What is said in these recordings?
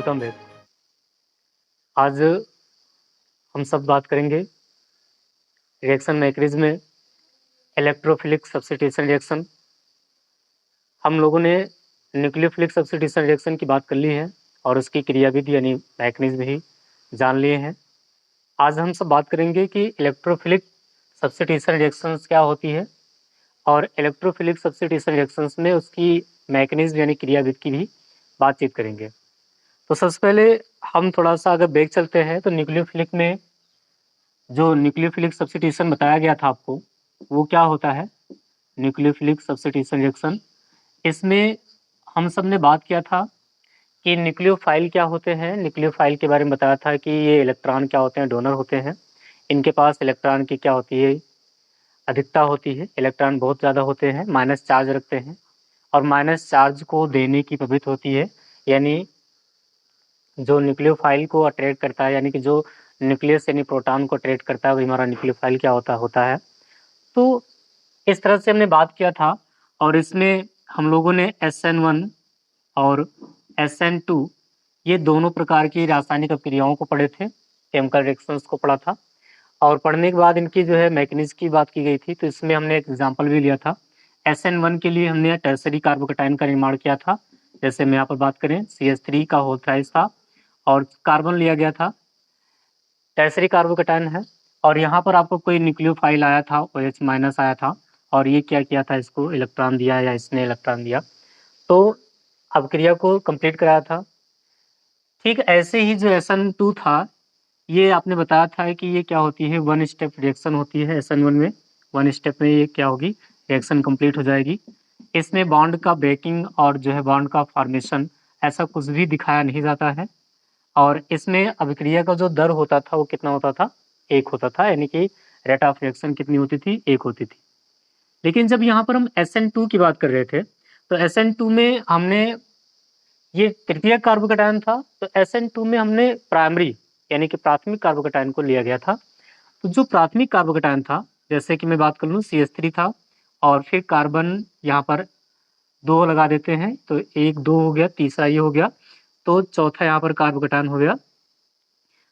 Welcome back. आज हम सब बात करेंगे रिएक्शन मैकेनिज्म में इलेक्ट्रोफिलिक सब्स्टिट्यूशन रिएक्शन। हम लोगों ने न्यूक्लियोफिलिक सब्स्टिट्यूशन रिएक्शन की बात कर ली है और उसकी क्रियाविधि यानी मैकेनिज्म भी जान लिए हैं। आज हम सब बात करेंगे कि इलेक्ट्रोफिलिक सब्स्टिट्यूशन रिएक्शंस क्या होती है और इलेक्ट्रोफिलिक सब्स्टिट्यूशन रिएक्शंस में उसकी मैकेनिज्म यानी क्रियाविधि की भी बातचीत करेंगे। तो सबसे पहले हम थोड़ा सा अगर बैक चलते हैं तो न्यूक्लियोफिलिक में जो न्यूक्लियोफिलिक सब्स्टिट्यूशन बताया गया था आपको, वो क्या होता है? न्यूक्लियोफिलिक सब्स्टिट्यूशन रिएक्शन, इसमें हम सब ने बात किया था कि न्यूक्लियोफाइल क्या होते हैं। न्यूक्लियोफाइल के बारे में बताया था कि ये इलेक्ट्रॉन क्या होते हैं, डोनर होते हैं। इनके पास इलेक्ट्रॉन की क्या होती है, अधिकता होती है। इलेक्ट्रॉन बहुत ज़्यादा होते हैं, माइनस चार्ज रखते हैं और माइनस चार्ज को देने की प्रवृत्ति होती है। यानी जो न्यूक्लियोफाइल को अट्रैक्ट करता है, यानी कि जो न्यूक्लियस यानी प्रोटॉन को अट्रैक्ट करता है, वही हमारा न्यूक्लियोफाइल क्या होता है। तो इस तरह से हमने बात किया था और इसमें हम लोगों ने SN1 और SN2 ये दोनों प्रकार की रासायनिक अभिक्रियाओं को पढ़े थे, केमिकल रिएक्शंस को पढ़ा था। और पढ़ने के बाद इनकी जो है मैकेनिज्म की बात की गई थी। तो इसमें हमने एक एग्जांपल भी लिया था। SN1 के लिए हमने टर्सरी कार्बोकैटायन का निर्माण किया था। जैसे हम यहाँ पर बात करें CH3 का होल थ्राइस था और कार्बन लिया गया था, टर्सरी कार्बोकैटायन है। और यहाँ पर आपको कोई न्यूक्लियोफाइल आया था, OH माइनस आया था और ये क्या किया था, इसको इलेक्ट्रॉन दिया या इसने इलेक्ट्रॉन दिया, तो अभिक्रिया को कंप्लीट कराया था। ठीक ऐसे ही जो SN2 था, ये आपने बताया था कि ये क्या होती है, वन स्टेप रिएक्शन होती है। SN1 में वन स्टेप में ये क्या होगी, रिएक्शन कंप्लीट हो जाएगी। इसमें बॉन्ड का ब्रेकिंग और जो है बॉन्ड का फॉर्मेशन ऐसा कुछ भी दिखाया नहीं जाता है। और इसमें अभिक्रिया का जो दर होता था वो कितना होता था, 1 होता था। यानी कि रेट ऑफ रिएक्शन कितनी होती थी, 1 होती थी। लेकिन जब यहाँ पर हम SN2 की बात कर रहे थे तो SN2 में हमने, ये तृतीयक कार्बोकैटायन था, तो SN2 में हमने प्राइमरी यानी कि प्राथमिक कार्बोकैटायन को लिया गया था। तो जो प्राथमिक कार्बोकैटायन था, जैसे कि मैं बात कर लूँ, CH3 था और फिर कार्बन यहाँ पर 2 लगा देते हैं, तो 1 2 हो गया, तीसरा ये हो गया, तो चौथा यहाँ पर कार्बोकैटायन हो गया।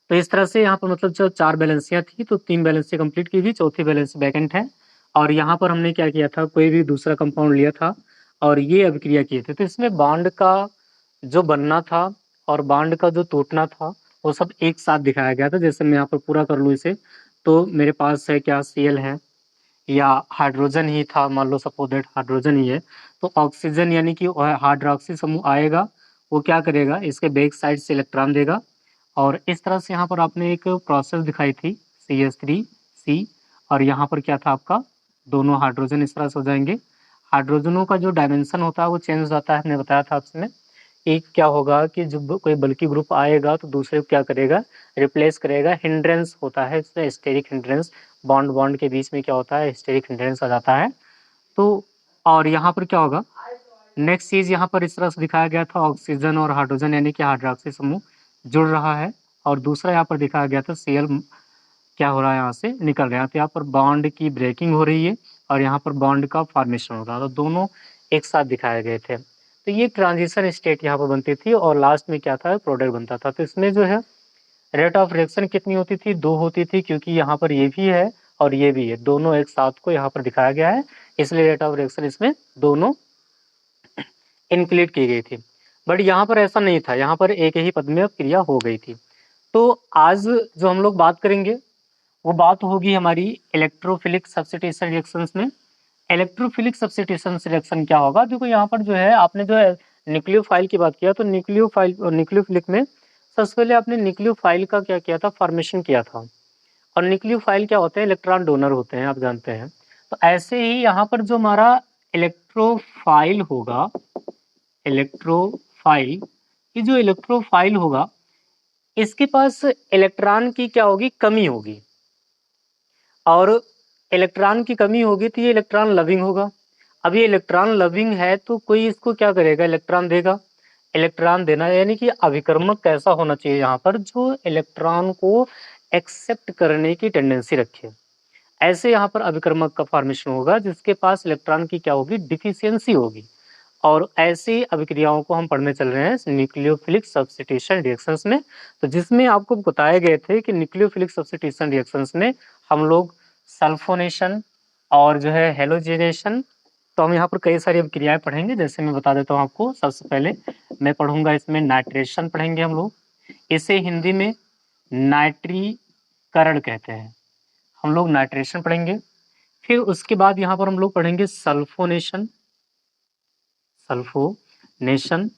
तो इस तरह से यहाँ पर मतलब जो 4 बैलेंसियाँ थी, तो 3 बैलेंसी कंप्लीट की गई, चौथी बैलेंसी वैकेंट है। और यहाँ पर हमने क्या किया था, कोई भी दूसरा कंपाउंड लिया था और ये अभिक्रिया किए थे। तो इसमें बॉन्ड का जो बनना था और बॉन्ड का जो टूटना था, वो सब एक साथ दिखाया गया था। जैसे मैं यहाँ पर पूरा कर लूँ इसे, तो मेरे पास है क्या, Cl है या हाइड्रोजन ही था, मान लो सपोज दैट हाइड्रोजन ही है, तो ऑक्सीजन यानी कि हाइड्रोक्सी समूह आएगा, वो क्या करेगा, इसके बैक साइड से इलेक्ट्रॉन देगा। और इस तरह से यहाँ पर आपने एक प्रोसेस दिखाई थी, CH3C, और यहाँ पर क्या था आपका, दोनों हाइड्रोजन इस तरह से हो जाएंगे। हाइड्रोजनों का जो डायमेंशन होता है वो चेंज हो जाता है, हमने बताया था आपसे। एक क्या होगा कि जब कोई बल्कि ग्रुप आएगा तो दूसरे को क्या करेगा, रिप्लेस करेगा। हिंड्रेंस होता है इसमें, स्टेरिक हिंड्रेंस, बॉन्ड बॉन्ड के बीच में क्या होता है, स्टेरिक हिंड्रेंस आ जाता है। तो और यहाँ पर क्या होगा, नेक्स्ट चीज यहाँ पर इस तरह से दिखाया गया था, ऑक्सीजन और हाइड्रोजन यानी कि हाइड्रोक्सी समूह जुड़ रहा है। और दूसरा यहाँ पर दिखाया गया था, Cl क्या हो रहा है, यहाँ से निकल रहा है। तो यहाँ पर बॉन्ड की ब्रेकिंग हो रही है और यहाँ पर बॉन्ड का फॉर्मेशन हो रहा है, तो दोनों एक साथ दिखाए गए थे। तो ये ट्रांजिशन स्टेट यहाँ पर बनती थी और लास्ट में क्या था, प्रोडक्ट बनता था। तो इसमें जो है रेट ऑफ रिएक्शन कितनी होती थी, 2 होती थी, क्योंकि यहाँ पर ये भी है और ये भी है, दोनों एक साथ को यहाँ पर दिखाया गया है, इसलिए रेट ऑफ रिएक्शन इसमें दोनों इंक्लूड की गई थी। बट यहाँ पर ऐसा नहीं था, यहाँ पर एक ही पद में क्रिया हो गई थी। तो आज जो हम लोग बात करेंगे वो बात होगी हमारी इलेक्ट्रोफिलिक सब्स्टिट्यूशन रिएक्शंस में। इलेक्ट्रोफिलिक सब्स्टिट्यूशन रिएक्शन क्या होगा, देखो यहाँ पर जो है आपने जो है न्यूक्लियोफाइल की बात किया, तो न्यूक्लियोफाइल और न्यूक्लियोफिलिक में सबसे पहले आपने न्यूक्लियोफाइल का क्या किया था, फॉर्मेशन किया था। और न्यूक्लियोफाइल क्या होते हैं, इलेक्ट्रॉन डोनर होते हैं, आप जानते हैं। तो ऐसे ही यहाँ पर जो हमारा इलेक्ट्रोफाइल होगा, इलेक्ट्रोफाइल, ये जो इलेक्ट्रोफाइल होगा, इसके पास इलेक्ट्रॉन की क्या होगी, कमी होगी। और इलेक्ट्रॉन की कमी होगी तो ये इलेक्ट्रॉन लविंग होगा। अब ये इलेक्ट्रॉन लविंग है तो कोई इसको क्या करेगा, इलेक्ट्रॉन देगा। इलेक्ट्रॉन देना यानी कि अभिकर्मक कैसा होना चाहिए, यहाँ पर जो इलेक्ट्रॉन को एक्सेप्ट करने की टेंडेंसी रखे, ऐसे यहाँ पर अभिकर्मक का फॉर्मेशन होगा जिसके पास इलेक्ट्रॉन की क्या होगी, डिफिशियंसी होगी। और ऐसी अभिक्रियाओं को हम पढ़ने चल रहे हैं न्यूक्लियोफिलिक सब्स्टिट्यूशन रिएक्शंस में। तो जिसमें आपको बताए गए थे कि न्यूक्लियोफिलिक सब्स्टिट्यूशन रिएक्शंस में हम लोग सल्फोनेशन और जो है हेलोजिनेशन, तो हम यहाँ पर कई सारी अभिक्रियाएं पढ़ेंगे। जैसे मैं बता देता हूँ आपको, सबसे पहले मैं पढ़ूंगा इसमें नाइट्रेशन पढ़ेंगे हम लोग, इसे हिंदी में नाइट्रीकरण कहते हैं, हम लोग नाइट्रेशन पढ़ेंगे। फिर उसके बाद यहाँ पर हम लोग पढ़ेंगे सल्फोनेशन। सल्फोनेशन,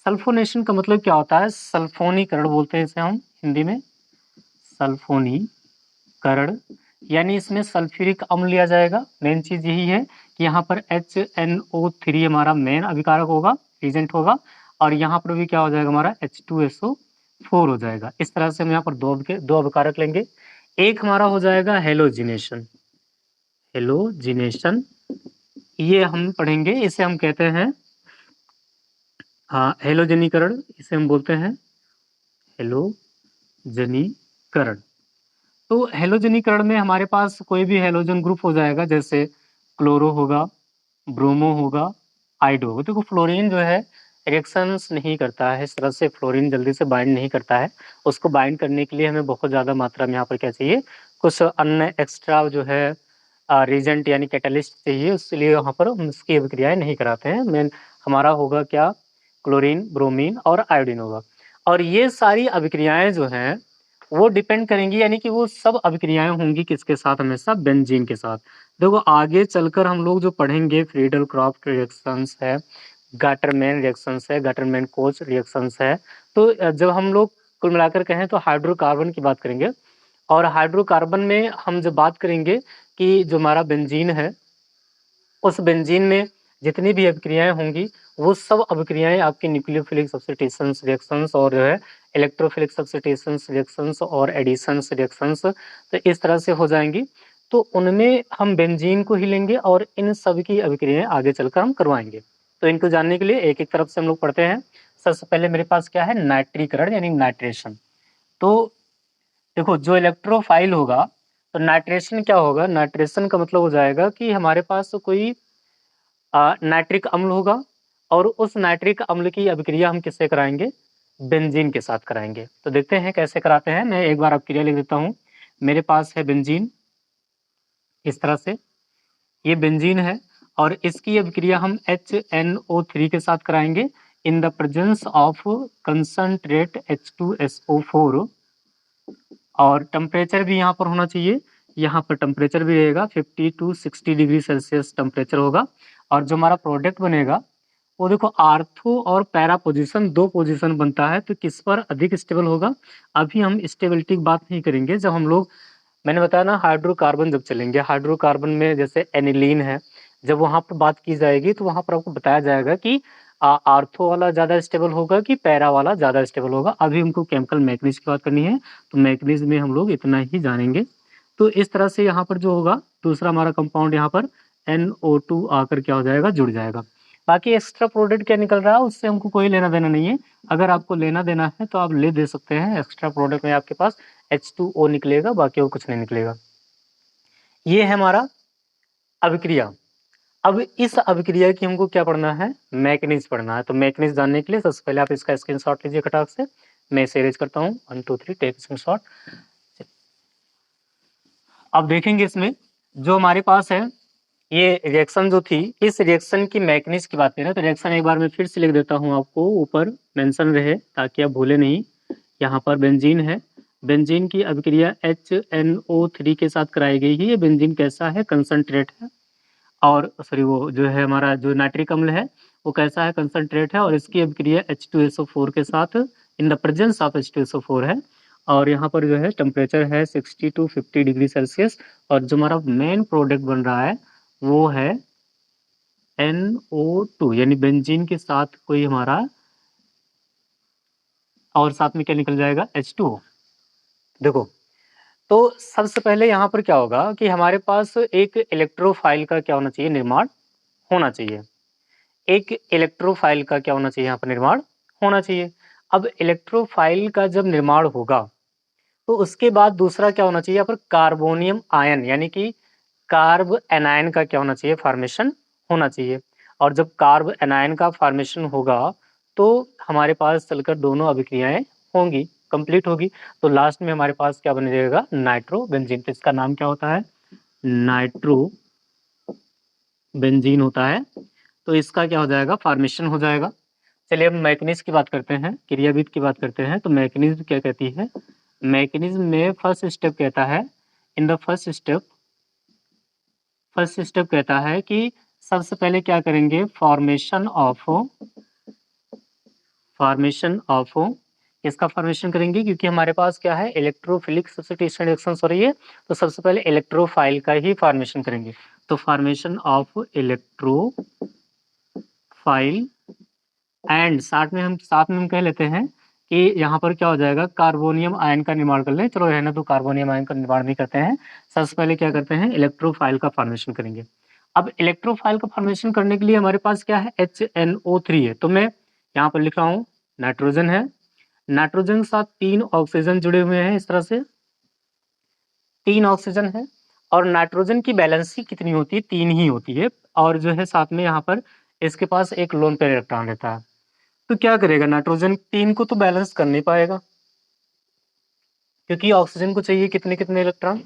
सल्फोनेशन का मतलब क्या होता है? सल्फोनीकरण बोलते हैं इसे हम हिंदी में, सल्फोनीकरण, यानी इसमें सल्फ्यूरिक अम्ल लिया जाएगा। मेन चीज यही है कि यहाँ पर HNO3 हमारा मेन अभिकारक होगा, एजेंट होगा, और यहाँ पर भी क्या हो जाएगा हमारा H2SO4 हो जाएगा। इस तरह से हम यहाँ पर दो अभिकारक लेंगे। एक हमारा हो जाएगा हेलोजिनेशन। हेलोजिनेशन ये हम पढ़ेंगे, इसे हम कहते हैं हेलोजनीकरण, इसे हम बोलते हैं हेलोजनीकरण। तो हेलोजनीकरण में हमारे पास कोई भी हेलोजन ग्रुप हो जाएगा, जैसे क्लोरो होगा, ब्रोमो होगा, आइड होगा। देखो फ्लोरीन जो है रिएक्शंस नहीं करता है, इस तरह से फ्लोरीन जल्दी से बाइंड नहीं करता है। उसको बाइंड करने के लिए हमें बहुत ज़्यादा मात्रा में यहाँ पर क्या चाहिए, कुछ अन्य एक्स्ट्रा जो है रीजेंट यानी कैटलिस्ट चाहिए, इसलिए यहाँ पर हम इसकी अभिक्रियाएं नहीं कराते हैं। मेन हमारा होगा क्या, क्लोरीन, ब्रोमीन और आयोडीन होगा। और ये सारी अभिक्रियाएं जो हैं वो डिपेंड करेंगी, यानी कि वो सब अभिक्रियाएं होंगी किसके साथ, हमेशा बेंजीन के साथ। देखो आगे चलकर हम लोग जो पढ़ेंगे फ्रीडल क्राफ्ट रिएक्शंस है, गाटरमैन रिएक्शंस है, गाटरमैन कोच रिएक्शंस है। तो जब हम लोग कुल मिलाकर कहें तो हाइड्रोकार्बन की बात करेंगे, और हाइड्रोकार्बन में हम जब बात करेंगे कि जो हमारा बेंजीन है, उस बेंजीन में जितनी भी अभिक्रियाएं होंगी वो सब अभिक्रियाएं आपकी न्यूक्लियोफिलिक सब्स्टिट्यूशंस रिएक्शंस और जो है इलेक्ट्रोफिलिक सब्स्टिट्यूशंस रिएक्शंस और एडिशंस रिएक्शंस, तो इस तरह से हो जाएंगी। तो उनमें हम बेंजीन को ही लेंगे और इन सब की अभिक्रियाएं आगे चलकर हम करवाएंगे। तो इनको जानने के लिए एक एक तरफ से हम लोग पढ़ते हैं। सबसे पहले मेरे पास क्या है, नाइट्रीकरण यानी नाइट्रेशन। तो देखो जो इलेक्ट्रोफाइल होगा, तो नाइट्रेशन क्या होगा, नाइट्रेशन का मतलब हो जाएगा कि हमारे पास कोई नाइट्रिक अम्ल होगा, और उस नाइट्रिक अम्ल की अभिक्रिया हम किससे कराएंगे, बेंजीन के साथ कराएंगे। तो देखते हैं कैसे कराते हैं। मैं एक बार अभिक्रिया लिख देता हूँ। मेरे पास है बेंजीन, इस तरह से ये बेंजीन है, और इसकी अभिक्रिया हम HNO3 के साथ कराएंगे in the presence of concentrate H2SO4। और टेम्परेचर भी यहाँ पर होना चाहिए, यहाँ पर टेम्परेचर भी रहेगा 50 to 60 डिग्री सेल्सियस टेम्परेचर होगा। और जो हमारा प्रोडक्ट बनेगा वो देखो आर्थो और पैरा पोजीशन, दो पोजीशन बनता है, तो किस पर अधिक स्टेबल होगा। अभी हम स्टेबिलिटी की बात नहीं करेंगे, जब हम लोग, मैंने बताया ना हाइड्रोकार्बन जब चलेंगे, हाइड्रोकार्बन में जैसे एनिलीन है, जब वहां पर बात की जाएगी तो वहां पर आपको बताया जाएगा कि आर्थो वाला ज्यादा स्टेबल होगा कि पैरा वाला ज्यादा स्टेबल होगा। अभी हमको केमिकल मैकेनिज्म की बात करनी है, तो मैकेनिज्म में हम लोग इतना ही जानेंगे। तो इस तरह से यहाँ पर जो होगा दूसरा हमारा कंपाउंड यहाँ पर NO2 आकर क्या हो जाएगा, जुड़ जाएगा। बाकी एक्स्ट्रा प्रोडक्ट क्या निकल रहा है उससे हमको कोई लेना देना नहीं है। अगर आपको लेना देना है तो आप ले दे सकते हैं। एक्स्ट्रा प्रोडक्ट में आपके पास H2O निकलेगा, बाकी और कुछ नहीं निकलेगा। ये है हमारा अभिक्रिया। अब इस अभिक्रिया की हमको क्या पढ़ना है, मैकेनिज्म पढ़ना है। तो मैकेनिज्म जानने के लिए सबसे पहले आप इसका स्क्रीनशॉट लीजिए खटाक से। मैं इसे इरेज करता हूँ, 1 2 3 टेक स्क्रीनशॉट। अब देखेंगे इसमें जो हमारे पास है ये रिएक्शन जो थी, इस रिएक्शन की मैकेनिज्म की बात करें तो रिएक्शन एक बार मैं फिर से लिख देता हूँ, आपको ऊपर मेंशन रहे ताकि आप भूले नहीं। यहाँ पर बेंजीन है, बेंजीन की अभिक्रिया HNO3 के साथ कराई गई है। ये बेंजीन कैसा है, कंसंट्रेट है, और सॉरी वो जो है हमारा जो नाइट्रिक अम्ल है वो कैसा है, कंसंट्रेट है, और इसकी अभिक्रिया H2SO4 के साथ in the presence of H2SO4 है। और यहाँ पर जो है टेम्परेचर है 60 to 50 डिग्री सेल्सियस, और जो हमारा मेन प्रोडक्ट बन रहा है वो है NO2, यानी बेंजीन के साथ कोई हमारा, और साथ में क्या निकल जाएगा, H2O। देखो तो सबसे पहले यहाँ पर क्या होगा कि हमारे पास एक इलेक्ट्रोफाइल का क्या होना चाहिए, निर्माण होना चाहिए। एक इलेक्ट्रोफाइल का क्या होना चाहिए, यहाँ पर निर्माण होना चाहिए। अब इलेक्ट्रोफाइल का जब निर्माण होगा तो उसके बाद दूसरा क्या होना चाहिए, यहाँ पर कार्बोनियम आयन यानी कि कार्ब एनायन का क्या होना चाहिए, फॉर्मेशन होना चाहिए। और जब कार्ब एनायन का फॉर्मेशन होगा तो हमारे पास चलकर दोनों अभिक्रियाएं होंगी, कंप्लीट होगी। तो लास्ट में हमारे पास क्या बन जाएगा, नाइट्रोबेंजीन। तो इसका नाम क्या होता है, नाइट्रोबेंजीन होता है। तो इसका क्या हो जाएगा, फॉर्मेशन हो जाएगा। चलिए अब मैकेनिज्म की बात करते हैं, क्रियाविधि की बात करते हैं। तो मैकेनिज्म क्या कहती है, मैकेनिज्म में फर्स्ट स्टेप कहता है, इन द फर्स्ट स्टेप कहता है कि सबसे पहले क्या करेंगे, फॉर्मेशन ऑफ इसका फॉर्मेशन करेंगे, क्योंकि हमारे पास क्या है, इलेक्ट्रोफिलिक सब्स्टिट्यूशन रिएक्शन हो रही है। तो सबसे पहले इलेक्ट्रोफाइल का ही फॉर्मेशन करेंगे। तो फॉर्मेशन ऑफ इलेक्ट्रोफाइल एंड साथ में हम कह लेते हैं कि यहाँ पर क्या हो जाएगा, कार्बोनियम आयन का निर्माण कर लें। चलो रहने तो, कार्बोनियम आयन का निर्माण नहीं करते हैं। सबसे पहले क्या करते हैं, इलेक्ट्रोफाइल का फॉर्मेशन करेंगे। अब इलेक्ट्रोफाइल का फॉर्मेशन करने के लिए हमारे पास क्या है, HNO3 है। तो मैं यहाँ पर लिख रहा हूँ नाइट्रोजन है, नाइट्रोजन के साथ 3 ऑक्सीजन जुड़े हुए हैं, इस तरह से 3 ऑक्सीजन है। और नाइट्रोजन की बैलेंसी कितनी होती है, 3 ही होती है। और जो है साथ में यहाँ पर इसके पास एक लोन पेयर इलेक्ट्रॉन रहता है। तो क्या करेगा, नाइट्रोजन 3 को तो बैलेंस कर नहीं पाएगा, क्योंकि ऑक्सीजन को चाहिए कितने कितने इलेक्ट्रॉन,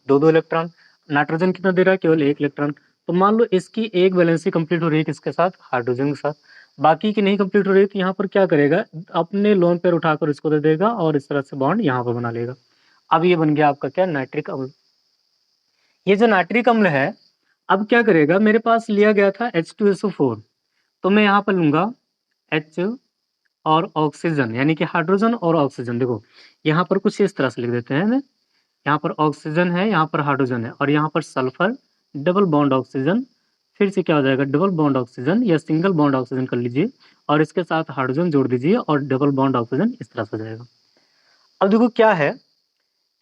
2 इलेक्ट्रॉन। नाइट्रोजन कितना दे रहा है, केवल 1 इलेक्ट्रॉन। तो मान लो इसकी एक वैलेंसी कंप्लीट हो रही है किसके साथ, हाइड्रोजन के साथ, बाकी की नहीं कंप्लीट हो रही है। तो यहाँ पर क्या करेगा, अपने लोन पेयर उठाकर इसको दे देगा और इस तरह से बॉन्ड यहाँ पर बना लेगा। अब ये बन गया आपका क्या, नाइट्रिक अम्ल। ये जो नाइट्रिक अम्ल है, अब क्या करेगा, मेरे पास लिया गया था H2SO4, तो मैं यहाँ पर लूंगा H और ऑक्सीजन, यानी कि हाइड्रोजन और ऑक्सीजन। देखो यहाँ पर कुछ इस तरह से लिख देते हैं, यहाँ पर ऑक्सीजन है, यहाँ पर हाइड्रोजन है, और यहाँ पर सल्फर, डबल बॉन्ड ऑक्सीजन, फिर से क्या हो जाएगा, डबल बॉन्ड ऑक्सीजन या सिंगल बॉन्ड ऑक्सीजन कर लीजिए, और इसके साथ हाइड्रोजन जोड़ दीजिए और डबल बॉन्ड ऑक्सीजन, इस तरह से हो जाएगा। अब देखो क्या है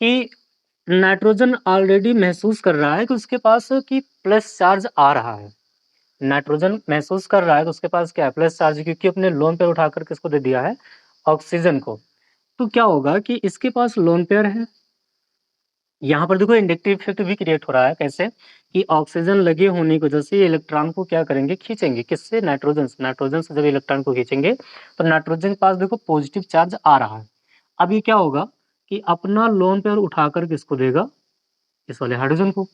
कि नाइट्रोजन ऑलरेडी महसूस कर रहा है कि उसके पास की प्लस चार्ज आ रहा है। नाइट्रोजन महसूस कर रहा है तो उसके पास क्या है, प्लस चार्ज, क्योंकि अपने लोन पेयर उठाकर किसको दे दिया है, ऑक्सीजन को। तो क्या होगा कि इसके पास लोन पेयर है। यहाँ पर देखो इंडक्टिव इफेक्ट भी क्रिएट हो रहा है, कैसे कि ऑक्सीजन लगे होने की वजह से ये इलेक्ट्रॉन को क्या करेंगे, खींचेंगे, किससे, नाइट्रोजन से। नाइट्रोजन से जब इलेक्ट्रॉन को खींचेंगे तो नाइट्रोजन के पास देखो पॉजिटिव चार्ज आ रहा है। अब ये क्या होगा कि अपना लोन पेयर उठाकर किसको देगा, इस वाले हाइड्रोजन को।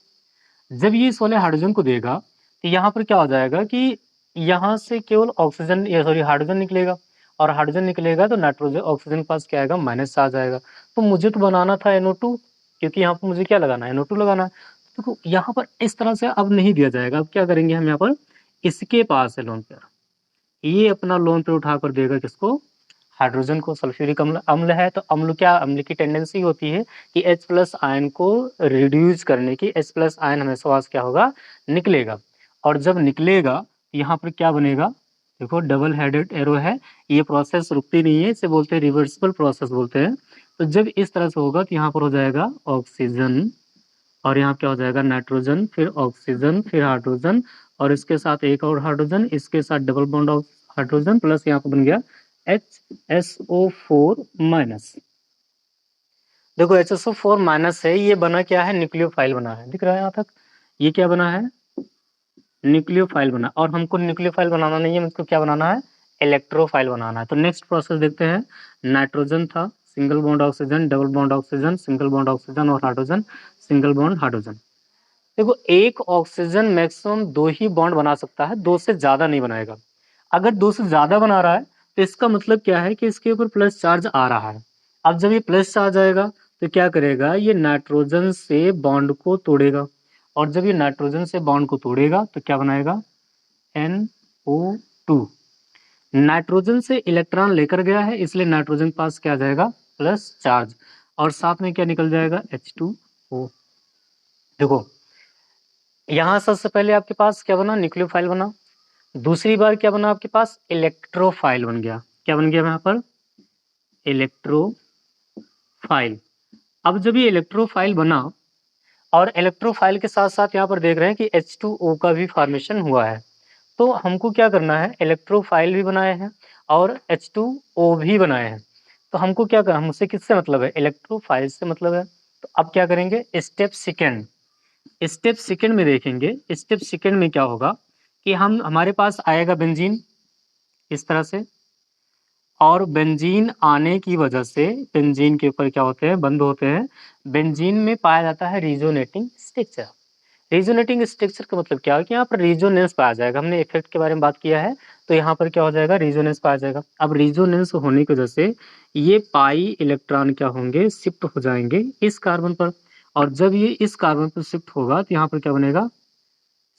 जब ये इस वाले हाइड्रोजन को देगा तो यहाँ पर क्या हो जाएगा कि यहाँ से केवल ऑक्सीजन या सॉरी हाइड्रोजन निकलेगा, और हाइड्रोजन निकलेगा तो नाइट्रोजन, ऑक्सीजन के पास क्या आएगा, माइनस चार्ज आएगा। तो मुझे तो बनाना था NO2, क्योंकि यहाँ पर मुझे क्या लगाना है, NO2 लगाना है। देखो यहाँ पर इस तरह से अब नहीं दिया जाएगा। अब क्या करेंगे हम, यहाँ पर इसके पास है लोन पेयर, ये अपना लोन पेयर उठाकर देगा किसको, हाइड्रोजन को। सल्फ्यूरिक अम्ल अम्ल है तो अम्ल क्या, अम्ल की टेंडेंसी होती है कि H+ आयन को रिड्यूस करने की। H+ आयन हमेशा वास क्या होगा, निकलेगा। और जब निकलेगा यहाँ पर क्या बनेगा, देखो डबल हेडेड एरो है, ये प्रोसेस रुकती नहीं है, इसे बोलते हैं रिवर्सिबल प्रोसेस बोलते हैं। तो जब इस तरह से होगा तो यहाँ पर हो जाएगा ऑक्सीजन, और यहाँ क्या हो जाएगा, नाइट्रोजन, फिर ऑक्सीजन, फिर हाइड्रोजन, और इसके साथ एक और हाइड्रोजन, इसके साथ double bond of hydrogen, plus यहाँ पर बन गया HSO4 माइनस। देखो HSO4 माइनस है, ये बना क्या है, न्यूक्लियोफाइल बना है, दिख रहा है यहाँ तक, ये क्या बना है, न्यूक्लियोफाइल बना। और हमको न्यूक्लियोफाइल बनाना नहीं है, हमको क्या बनाना है, इलेक्ट्रोफाइल बनाना है। तो नेक्स्ट प्रोसेस देखते हैं। नाइट्रोजन था, single bond oxygen, double bond oxygen, single bond oxygen और हाइड्रोजन, सिंगल बॉन्ड हाइड्रोजन। देखो एक ऑक्सीजन मैक्सिमम 2 ही बॉन्ड बना सकता है, 2 से ज्यादा नहीं बनाएगा। अगर 2 से ज्यादा बना रहा है तो इसका मतलब क्या है कि इसके ऊपर प्लस चार्ज आ रहा है। अब जब ये प्लस चार्ज आएगा तो क्या करेगा, ये नाइट्रोजन से बॉन्ड को तोड़ेगा, और जब ये नाइट्रोजन से बॉन्ड को तोड़ेगा तो क्या बनाएगा, NO2। नाइट्रोजन से इलेक्ट्रॉन लेकर गया है, इसलिए नाइट्रोजन के पास क्या आ जाएगा, प्लस चार्ज, और साथ में क्या निकल जाएगा, H2O। देखो यहाँ सबसे पहले आपके पास क्या बना, न्यूक्लियोफाइल बना। दूसरी बार क्या बना आपके पास, इलेक्ट्रोफाइल बन गया। क्या बन गया यहाँ पर, इलेक्ट्रोफाइल। अब जब ये इलेक्ट्रोफाइल बना, और इलेक्ट्रोफाइल के साथ साथ यहाँ पर देख रहे हैं कि H2O का भी फॉर्मेशन हुआ है, तो हमको क्या करना है, इलेक्ट्रोफाइल भी बनाए हैं और H2O भी बनाए हैं। तो हमको क्या करना, हमसे किससे मतलब है, इलेक्ट्रोफाइल से मतलब है। तो अब क्या करेंगे, स्टेप सेकेंड में देखेंगे। स्टेप सेकेंड में क्या होगा कि हमारे पास आएगा बेंजीन इस तरह से, और बेंजीन आने की वजह से बेंजीन के ऊपर क्या होते हैं, बंद होते हैं। बेंजीन में पाया जाता है रेजोनेटिंग स्ट्रक्चर। रेजोनेटिंग स्ट्रक्चर का मतलब क्या है कि यहाँ पर रेजोनेंस पाया जाएगा। हमने इफेक्ट के बारे में बात किया है, तो यहाँ पर क्या हो जाएगा, रेजोनेंस पाया जाएगा। अब रेजोनेंस होने की वजह से ये पाई इलेक्ट्रॉन क्या होंगे, शिफ्ट हो जाएंगे इस कार्बन पर, और जब ये इस कार्बन पर शिफ्ट होगा तो यहाँ पर क्या बनेगा,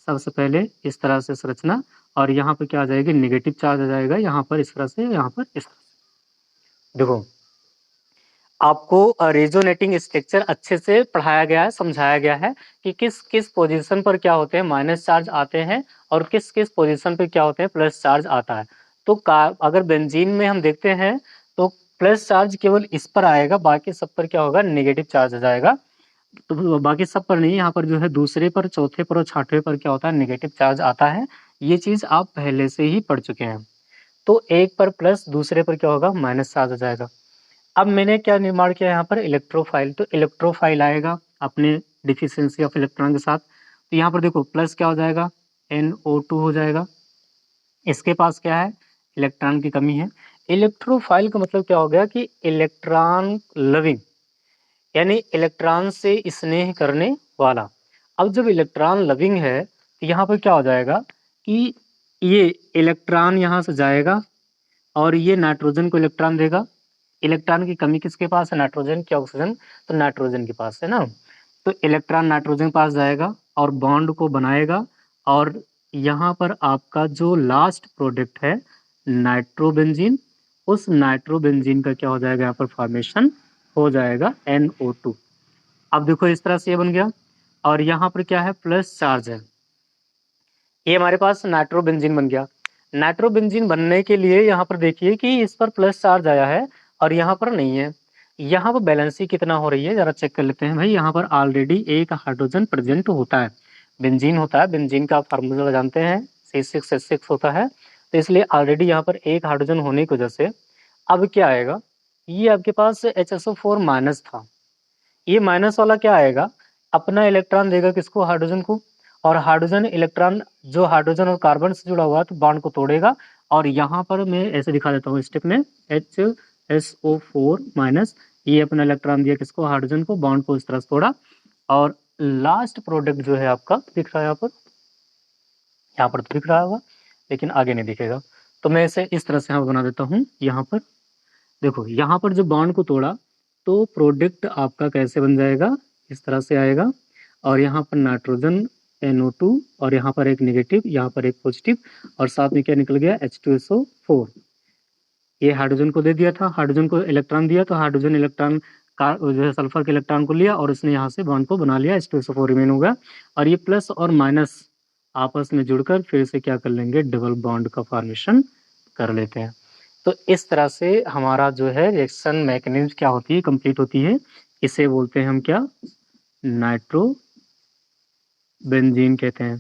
सबसे पहले इस तरह से संरचना, और यहाँ पर क्या आ जाएगी, नेगेटिव चार्ज आ जाएगा, यहाँ पर इस तरह से, यहाँ पर इस तरह से। देखो आपको रेजोनेटिंग स्ट्रक्चर अच्छे से पढ़ाया गया है, समझाया गया है कि किस किस पोजीशन पर क्या होते हैं, माइनस चार्ज आते हैं, और किस किस पोजीशन पर क्या होते हैं, प्लस चार्ज आता है। तो अगर बेंजीन में हम देखते हैं तो प्लस चार्ज केवल इस पर आएगा, बाकी सब पर क्या होगा, नेगेटिव चार्ज आ जाएगा। तो बाकी सब पर नहीं, यहाँ पर जो है दूसरे पर, चौथे पर और छठवें पर क्या होता है, नेगेटिव चार्ज आता है। ये चीज आप पहले से ही पढ़ चुके हैं। तो एक पर प्लस, दूसरे पर क्या होगा, माइनस चार्ज आ जाएगा। अब मैंने क्या निर्माण किया यहाँ पर, इलेक्ट्रोफाइल। तो इलेक्ट्रोफाइल आएगा अपने डिफिशियंसी ऑफ इलेक्ट्रॉन के साथ। तो यहाँ पर देखो प्लस क्या हो जाएगा, NO2 हो जाएगा। इसके पास क्या है, इलेक्ट्रॉन की कमी है। इलेक्ट्रोफाइल का मतलब क्या हो गया कि इलेक्ट्रॉन लविंग, यानी इलेक्ट्रॉन से स्नेह करने वाला। अब जब इलेक्ट्रॉन लविंग है तो यहाँ पर क्या हो जाएगा कि ये इलेक्ट्रॉन यहाँ से जाएगा और ये नाइट्रोजन को इलेक्ट्रॉन देगा। इलेक्ट्रॉन की कमी किसके पास है, नाइट्रोजन की, ऑक्सीजन तो नाइट्रोजन के पास है ना। तो इलेक्ट्रॉन नाइट्रोजन के पास जाएगा और बॉन्ड को बनाएगा, और यहाँ पर आपका जो लास्ट प्रोडक्ट है नाइट्रोबेंजीन, उस नाइट्रोबेंजीन का क्या हो जाएगा, यहाँ पर फॉर्मेशन हो जाएगा NO2। अब देखो इस तरह से ये बन गया, और यहाँ पर क्या है, प्लस चार्ज है। ये हमारे पास नाइट्रोबेंजीन बन गया। नाइट्रोबेंजीन बनने के लिए यहाँ पर देखिए कि इस पर प्लस चार्ज आया है और यहाँ पर नहीं है। यहाँ पर बैलेंसी कितना हो रही है, जरा चेक कर लेते हैं भाई। यहाँ पर ऑलरेडी एक हाइड्रोजन प्रेजेंट होता है, बेंजीन होता है। बेंजीन का फार्मूला जानते हैं, C6H6 होता है। तो इसलिए ऑलरेडी यहाँ पर एक हाइड्रोजन होने की वजह से अब क्या आएगा, ये आपके पास HSO4 माइनस था, ये माइनस वाला क्या आएगा, अपना इलेक्ट्रॉन देगा किसको, हाइड्रोजन को। और हाइड्रोजन इलेक्ट्रॉन, जो हाइड्रोजन और कार्बन से जुड़ा हुआ है तो बॉन्ड को तोड़ेगा, और यहाँ पर मैं ऐसे दिखा देता हूँ स्टेप में, HSO4 माइनस, ये अपना इलेक्ट्रॉन दिया किसको, हाइड्रोजन को, बॉन्ड को इस तरह से तोड़ा, और लास्ट प्रोडक्ट जो है आपका दिख रहा है यहाँ पर तो दिख रहा होगा, लेकिन आगे नहीं दिखेगा। तो मैं इसे इस तरह से यहाँ बना देता हूँ। यहाँ पर देखो, यहाँ पर जो बॉन्ड को तोड़ा तो प्रोडक्ट आपका कैसे बन जाएगा, इस तरह से आएगा, और यहाँ पर नाइट्रोजन NO2, और यहाँ पर एक नेगेटिव, यहाँ पर एक पॉजिटिव, और साथ में क्या निकल गया, H2SO4। ये हाइड्रोजन को दे दिया था, हाइड्रोजन को इलेक्ट्रॉन दिया, तो हाइड्रोजन इलेक्ट्रॉन का जो है सल्फर के इलेक्ट्रॉन को लिया और उसने यहाँ से बॉन्ड को बना लिया, H2SO4 रिमेन होगा। और ये प्लस और माइनस आपस में जुड़कर फिर से क्या कर लेंगे, डबल बॉन्ड का फॉर्मेशन कर लेते हैं। तो इस तरह से हमारा जो है रिएक्शन मैकेनिज्म क्या होती है, कंप्लीट होती है। इसे बोलते हैं हम क्या, नाइट्रो बेंजीन कहते हैं।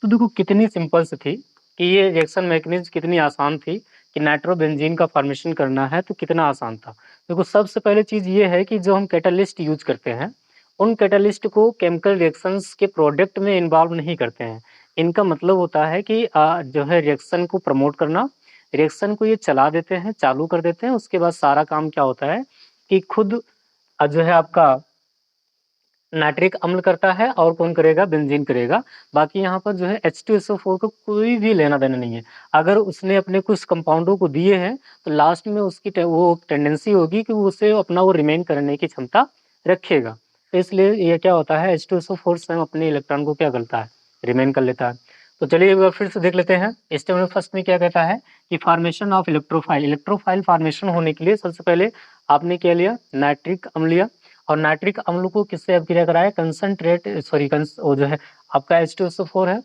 तो देखो कितनी सिंपल सी थी कि ये रिएक्शन मैकेनिज्म कितनी आसान थी कि नाइट्रोबेंजीन का फॉर्मेशन करना है तो कितना आसान था। देखो सबसे पहले चीज ये है कि जो हम कैटालिस्ट यूज करते हैं, उन कैटालिस्ट को केमिकल रिएक्शंस के प्रोडक्ट में इन्वॉल्व नहीं करते हैं। इनका मतलब होता है कि जो है रिएक्शन को प्रमोट करना, रिएक्शन को ये चला देते हैं, चालू कर देते हैं, उसके बाद सारा काम क्या होता है कि खुद जो है आपका नाइट्रिक अम्ल करता है, और कौन करेगा, बेंजीन करेगा। बाकी यहाँ पर जो है H2SO4 को कोई भी लेना देना नहीं है। अगर उसने अपने कुछ कंपाउंडों को दिए हैं तो लास्ट में उसकी वो टेंडेंसी होगी कि वो उसे अपना वो रिमेन करने की क्षमता रखेगा। तो इसलिए ये क्या होता है, H2SO4 स्वयं अपने इलेक्ट्रॉन को क्या करता है, रिमेन कर लेता है। तो चलिए एक बार फिर से देख लेते हैं। स्टेप नंबर फर्स्ट में क्या कहता है कि formation of electrophile. Electrophile formation होने के लिए सबसे पहले आपने क्या लिया, नाइट्रिक अम्ल लिया, और नाइट्रिक अम्ल को किससे अभिक्रिया कराया, कंसंट्रेट सॉरी वो जो है आपका H2SO4 है।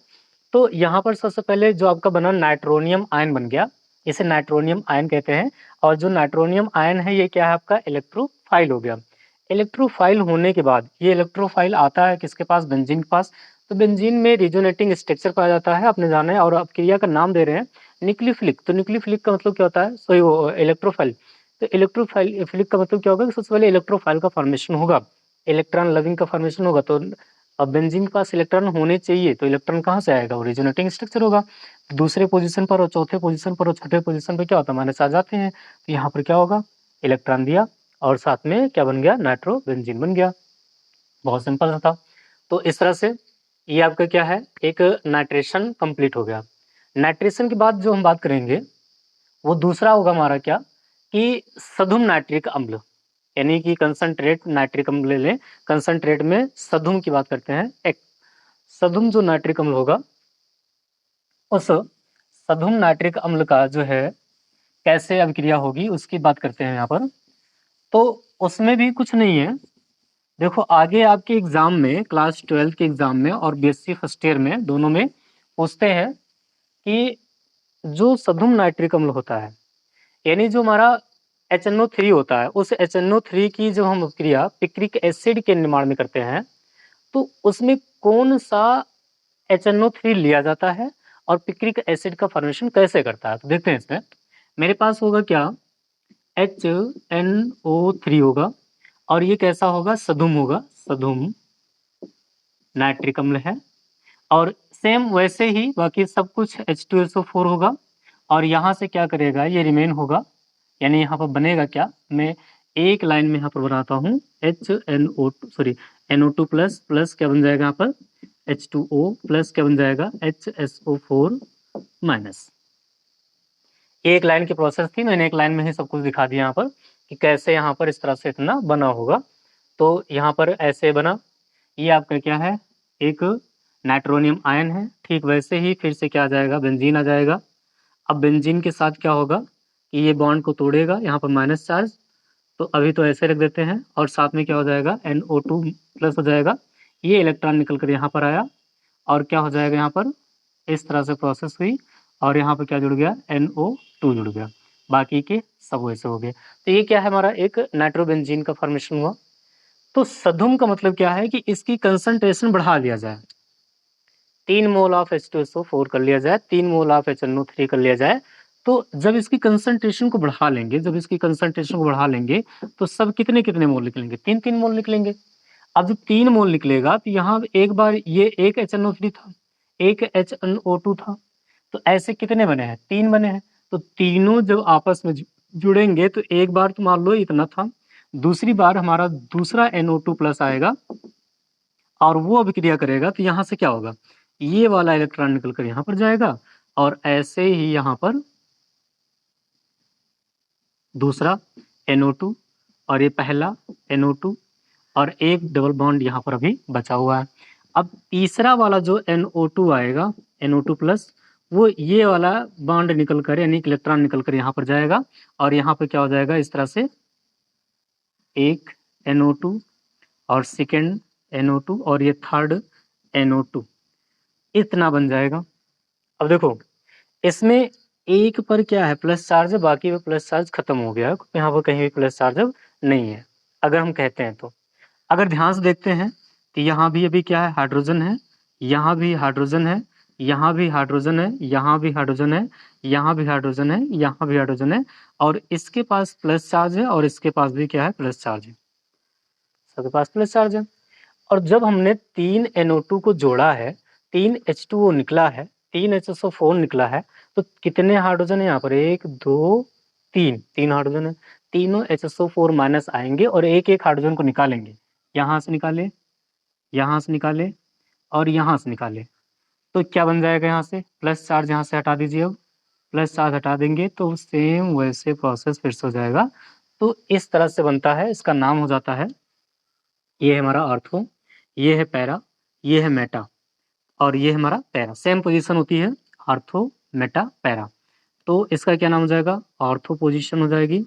तो यहाँ पर सबसे पहले जो आपका बना नाइट्रोनियम आयन बन गया, इसे नाइट्रोनियम आयन कहते हैं। और जो नाइट्रोनियम आयन है ये क्या है, आपका इलेक्ट्रोफाइल हो गया। इलेक्ट्रोफाइल होने के बाद ये इलेक्ट्रोफाइल आता है किसके पास, बेंजीन के पास। तो बेंजीन में रिजोनेटिंग स्ट्रक्चर पाया जाता है, आपने जाना है, और अब क्रिया का नाम दे रहे हैं न्यूक्लियोफिलिक। तो न्यूक्लियोफिलिक का मतलब क्या होता है, सॉरी वो इलेक्ट्रोफाइल। तो इलेक्ट्रोफाइलिक का मतलब क्या होगा कि सबसे पहले इलेक्ट्रोफाइल का फॉर्मेशन होगा, इलेक्ट्रॉन लविंग का फॉर्मेशन होगा। तो अब बेंजीन के पास इलेक्ट्रॉन होने चाहिए, तो इलेक्ट्रॉन कहाँ से आएगा? ओरिजिनेटिंग स्ट्रक्चर होगा। दूसरे पोजीशन पर और चौथे पोजीशन पर और छठे पोजीशन पर क्या होता है? माइनस आ जाते हैं। तो यहाँ पर क्या होगा? इलेक्ट्रॉन दिया और साथ में क्या बन गया? नाइट्रोबेंजीन बन गया। बहुत सिंपल था। तो इस तरह से ये आपका क्या है? एक नाइट्रेशन कंप्लीट हो गया। नाइट्रेशन के बाद जो हम बात करेंगे वो दूसरा होगा हमारा क्या, कि सधुम नाइट्रिक अम्ल, यानी कि कंसंट्रेट नाइट्रिक अम्ल ले लें। कंसंट्रेट में सधुम की बात करते हैं। एक सधुम जो नाइट्रिक अम्ल होगा, उस सधुम नाइट्रिक अम्ल का जो है कैसे अभिक्रिया होगी उसकी बात करते हैं यहाँ पर। तो उसमें भी कुछ नहीं है। देखो आगे आपके एग्जाम में, क्लास 12 के एग्जाम में और बीएससी फर्स्ट ईयर में, दोनों में पूछते हैं कि जो सधुम नाइट्रिक अम्ल होता है, यानी जो हमारा HNO3 होता है, उस HNO3 की जब हम क्रिया पिक्रिक एसिड के निर्माण में करते हैं, तो उसमें कौन सा HNO3 लिया जाता है और पिक्रिक एसिड का फॉर्मेशन कैसे करता है? तो देखते हैं इसमें। मेरे पास होगा क्या? HNO3 होगा और ये कैसा होगा? सधुम होगा, सधुम नाइट्रिक अम्ल है। और सेम वैसे ही बाकी सब कुछ H2SO4 होगा और यहाँ से क्या करेगा? ये रिमेन होगा, यानी यहाँ पर बनेगा क्या? मैं एक लाइन में यहाँ पर बनाता हूँ NO2 प्लस प्लस क्या बन जाएगा यहाँ पर? H2O प्लस क्या बन जाएगा? HSO4 minus. एक लाइन की प्रोसेस थी, मैंने एक लाइन में ही सब कुछ दिखा दिया यहाँ पर कि कैसे यहाँ पर इस तरह से इतना बना होगा। तो यहाँ पर ऐसे बना। ये आपका क्या है? एक नाइट्रोनियम आयन है। ठीक वैसे ही फिर से क्या आ जाएगा? बेंजीन आ जाएगा। अब बेंजीन के साथ क्या होगा कि ये बॉन्ड को तोड़ेगा, यहाँ पर माइनस चार्ज, तो अभी तो ऐसे रख देते हैं। और साथ में क्या हो जाएगा? NO2 प्लस हो जाएगा। ये इलेक्ट्रॉन निकल कर यहाँ पर आया और क्या हो जाएगा? यहाँ पर इस तरह से प्रोसेस हुई और यहाँ पर क्या जुड़ गया? NO2 जुड़ गया। बाकी के सब वैसे हो गए। तो ये क्या है? हमारा एक नाइट्रोबेंजीन का फॉर्मेशन हुआ। तो सधुम का मतलब क्या है? कि इसकी कंसंट्रेशन बढ़ा लिया जाए। 3 मोल ऑफ H2SO4 कर लिया जाए, 3 मोल ऑफ HNO3 कर लिया जाए। तो जब इसकी कंसंट्रेशन को बढ़ा लेंगे, तो सब कितने कितने मोल निकलेंगे? 3-3 मोल निकलेंगे। अब जब 3 मोल निकलेगा तो यहाँ एक बार ये एक HNO3 था, एक HNO2 था, तो ऐसे कितने बने हैं? 3 बने हैं। तो तीनों जब आपस में जुड़ेंगे तो एक बार तो मान लो इतना था, दूसरी बार हमारा दूसरा NO2 प्लस आएगा और वो अभिक्रिया करेगा, तो यहाँ से क्या होगा? ये वाला इलेक्ट्रॉन निकल कर यहाँ पर जाएगा और ऐसे ही यहाँ पर दूसरा NO2 और ये पहला NO2 और एक डबल बॉन्ड यहाँ पर अभी बचा हुआ है। अब तीसरा वाला जो NO2 आएगा, NO2 प्लस, वो ये वाला बॉन्ड निकल कर, यानी इलेक्ट्रॉन निकल कर यहाँ पर जाएगा और यहाँ पर क्या हो जाएगा? इस तरह से एक NO2 और सेकेंड NO2 और ये थर्ड NO2, इतना बन जाएगा। अब देखो इसमें एक पर क्या है? प्लस चार्ज है, बाकी पे प्लस चार्ज खत्म हो गया है, यहाँ पर कहीं भी प्लस चार्ज अब नहीं है अगर हम कहते हैं तो। अगर ध्यान से देखते हैं तो यहाँ भी अभी क्या है? हाइड्रोजन है, यहाँ भी हाइड्रोजन है, यहाँ भी हाइड्रोजन है, यहाँ भी हाइड्रोजन है, यहाँ भी हाइड्रोजन है, यहाँ भी हाइड्रोजन है और इसके पास प्लस चार्ज है और इसके पास भी क्या है? प्लस चार्ज है, सबके पास प्लस चार्ज है। और जब हमने 3 NO2 को जोड़ा है, 3 H2O निकला है, 3 HSO4 निकला है, तो कितने हाइड्रोजन है यहाँ पर? 1 2 3, 3 हाइड्रोजन है। तीनों HSO4 माइनस आएंगे और एक एक हाइड्रोजन को निकालेंगे। यहाँ से निकाले, यहाँ से निकाले और यहाँ से निकाले, तो क्या बन जाएगा? यहाँ से प्लस चार्ज यहाँ से हटा दीजिए। अब प्लस चार्ज हटा देंगे तो सेम वैसे प्रोसेस फिर से हो जाएगा। तो इस तरह से बनता है, इसका नाम हो जाता है, ये है हमारा आर्थो, ये है पैरा, ये है मेटा और ये हमारा पैरा। सेम पोजीशन होती है, आर्थो मेटा पैरा। तो इसका क्या नाम हो जाएगा? आर्थो पोजीशन हो जाएगी,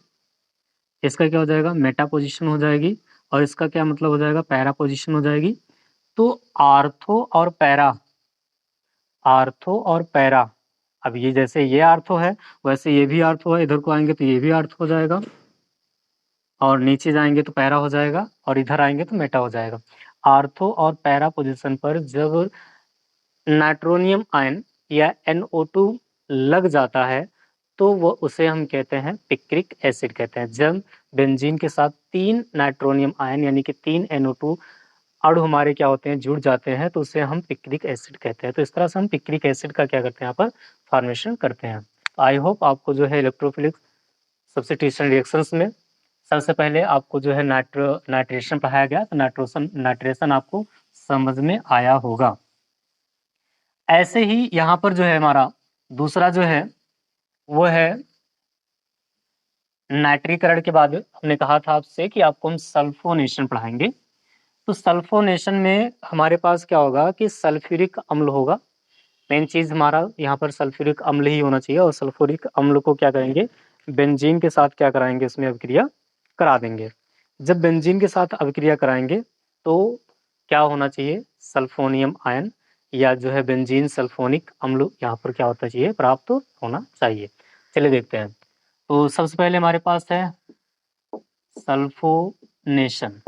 इसका क्या हो जाएगा? मेटा पोजीशन हो जाएगी और इसका क्या मतलब हो जाएगा? पैरा पोजीशन हो जाएगी। तो आर्थो और पैरा, आर्थो और पैरा, अब ये जैसे ये आर्थो है वैसे ये भी आर्थो है, इधर को आएंगे तो ये भी आर्थो हो जाएगा और नीचे जाएंगे तो पैरा हो जाएगा और इधर आएंगे तो मेटा हो जाएगा। आर्थो और पैरा पोजीशन पर जब नाइट्रोनियम आयन या NO2 लग जाता है तो वो उसे हम कहते हैं पिक्रिक एसिड कहते हैं। जब बेंजीन के साथ 3 नाइट्रोनियम आयन यानी कि 3 NO2 अणु हमारे क्या होते हैं, जुड़ जाते हैं, तो उसे हम पिक्रिक एसिड कहते हैं। तो इस तरह से हम पिक्रिक एसिड का क्या करते हैं, यहाँ पर फॉर्मेशन करते हैं। आई होप आपको जो है इलेक्ट्रोफिलिक सब्स्टिट्यूशन रिएक्शंस में सबसे पहले आपको जो है नाइट्रेशन पढ़ाया गया, तो नाइट्रेशन आपको समझ में आया होगा। ऐसे ही यहाँ पर जो है हमारा दूसरा जो है वो है नाइट्रीकरण के बाद हमने कहा था आपसे कि आपको हम सल्फोनेशन पढ़ाएंगे। तो सल्फोनेशन में हमारे पास क्या होगा कि सल्फ्यूरिक अम्ल होगा। मेन चीज हमारा यहाँ पर सल्फ्यूरिक अम्ल ही होना चाहिए, और सल्फ्यूरिक अम्ल को क्या करेंगे, बेंजीन के साथ क्या कराएंगे, इसमें अभिक्रिया करा देंगे। जब बेंजीन के साथ अभिक्रिया कराएंगे तो क्या होना चाहिए, सल्फोनियम आयन या जो है बेंजीन सल्फोनिक अम्ल यहाँ पर क्या होता चाहिए, प्राप्त होना चाहिए। चलिए देखते हैं। तो सबसे पहले हमारे पास है सल्फोनेशन।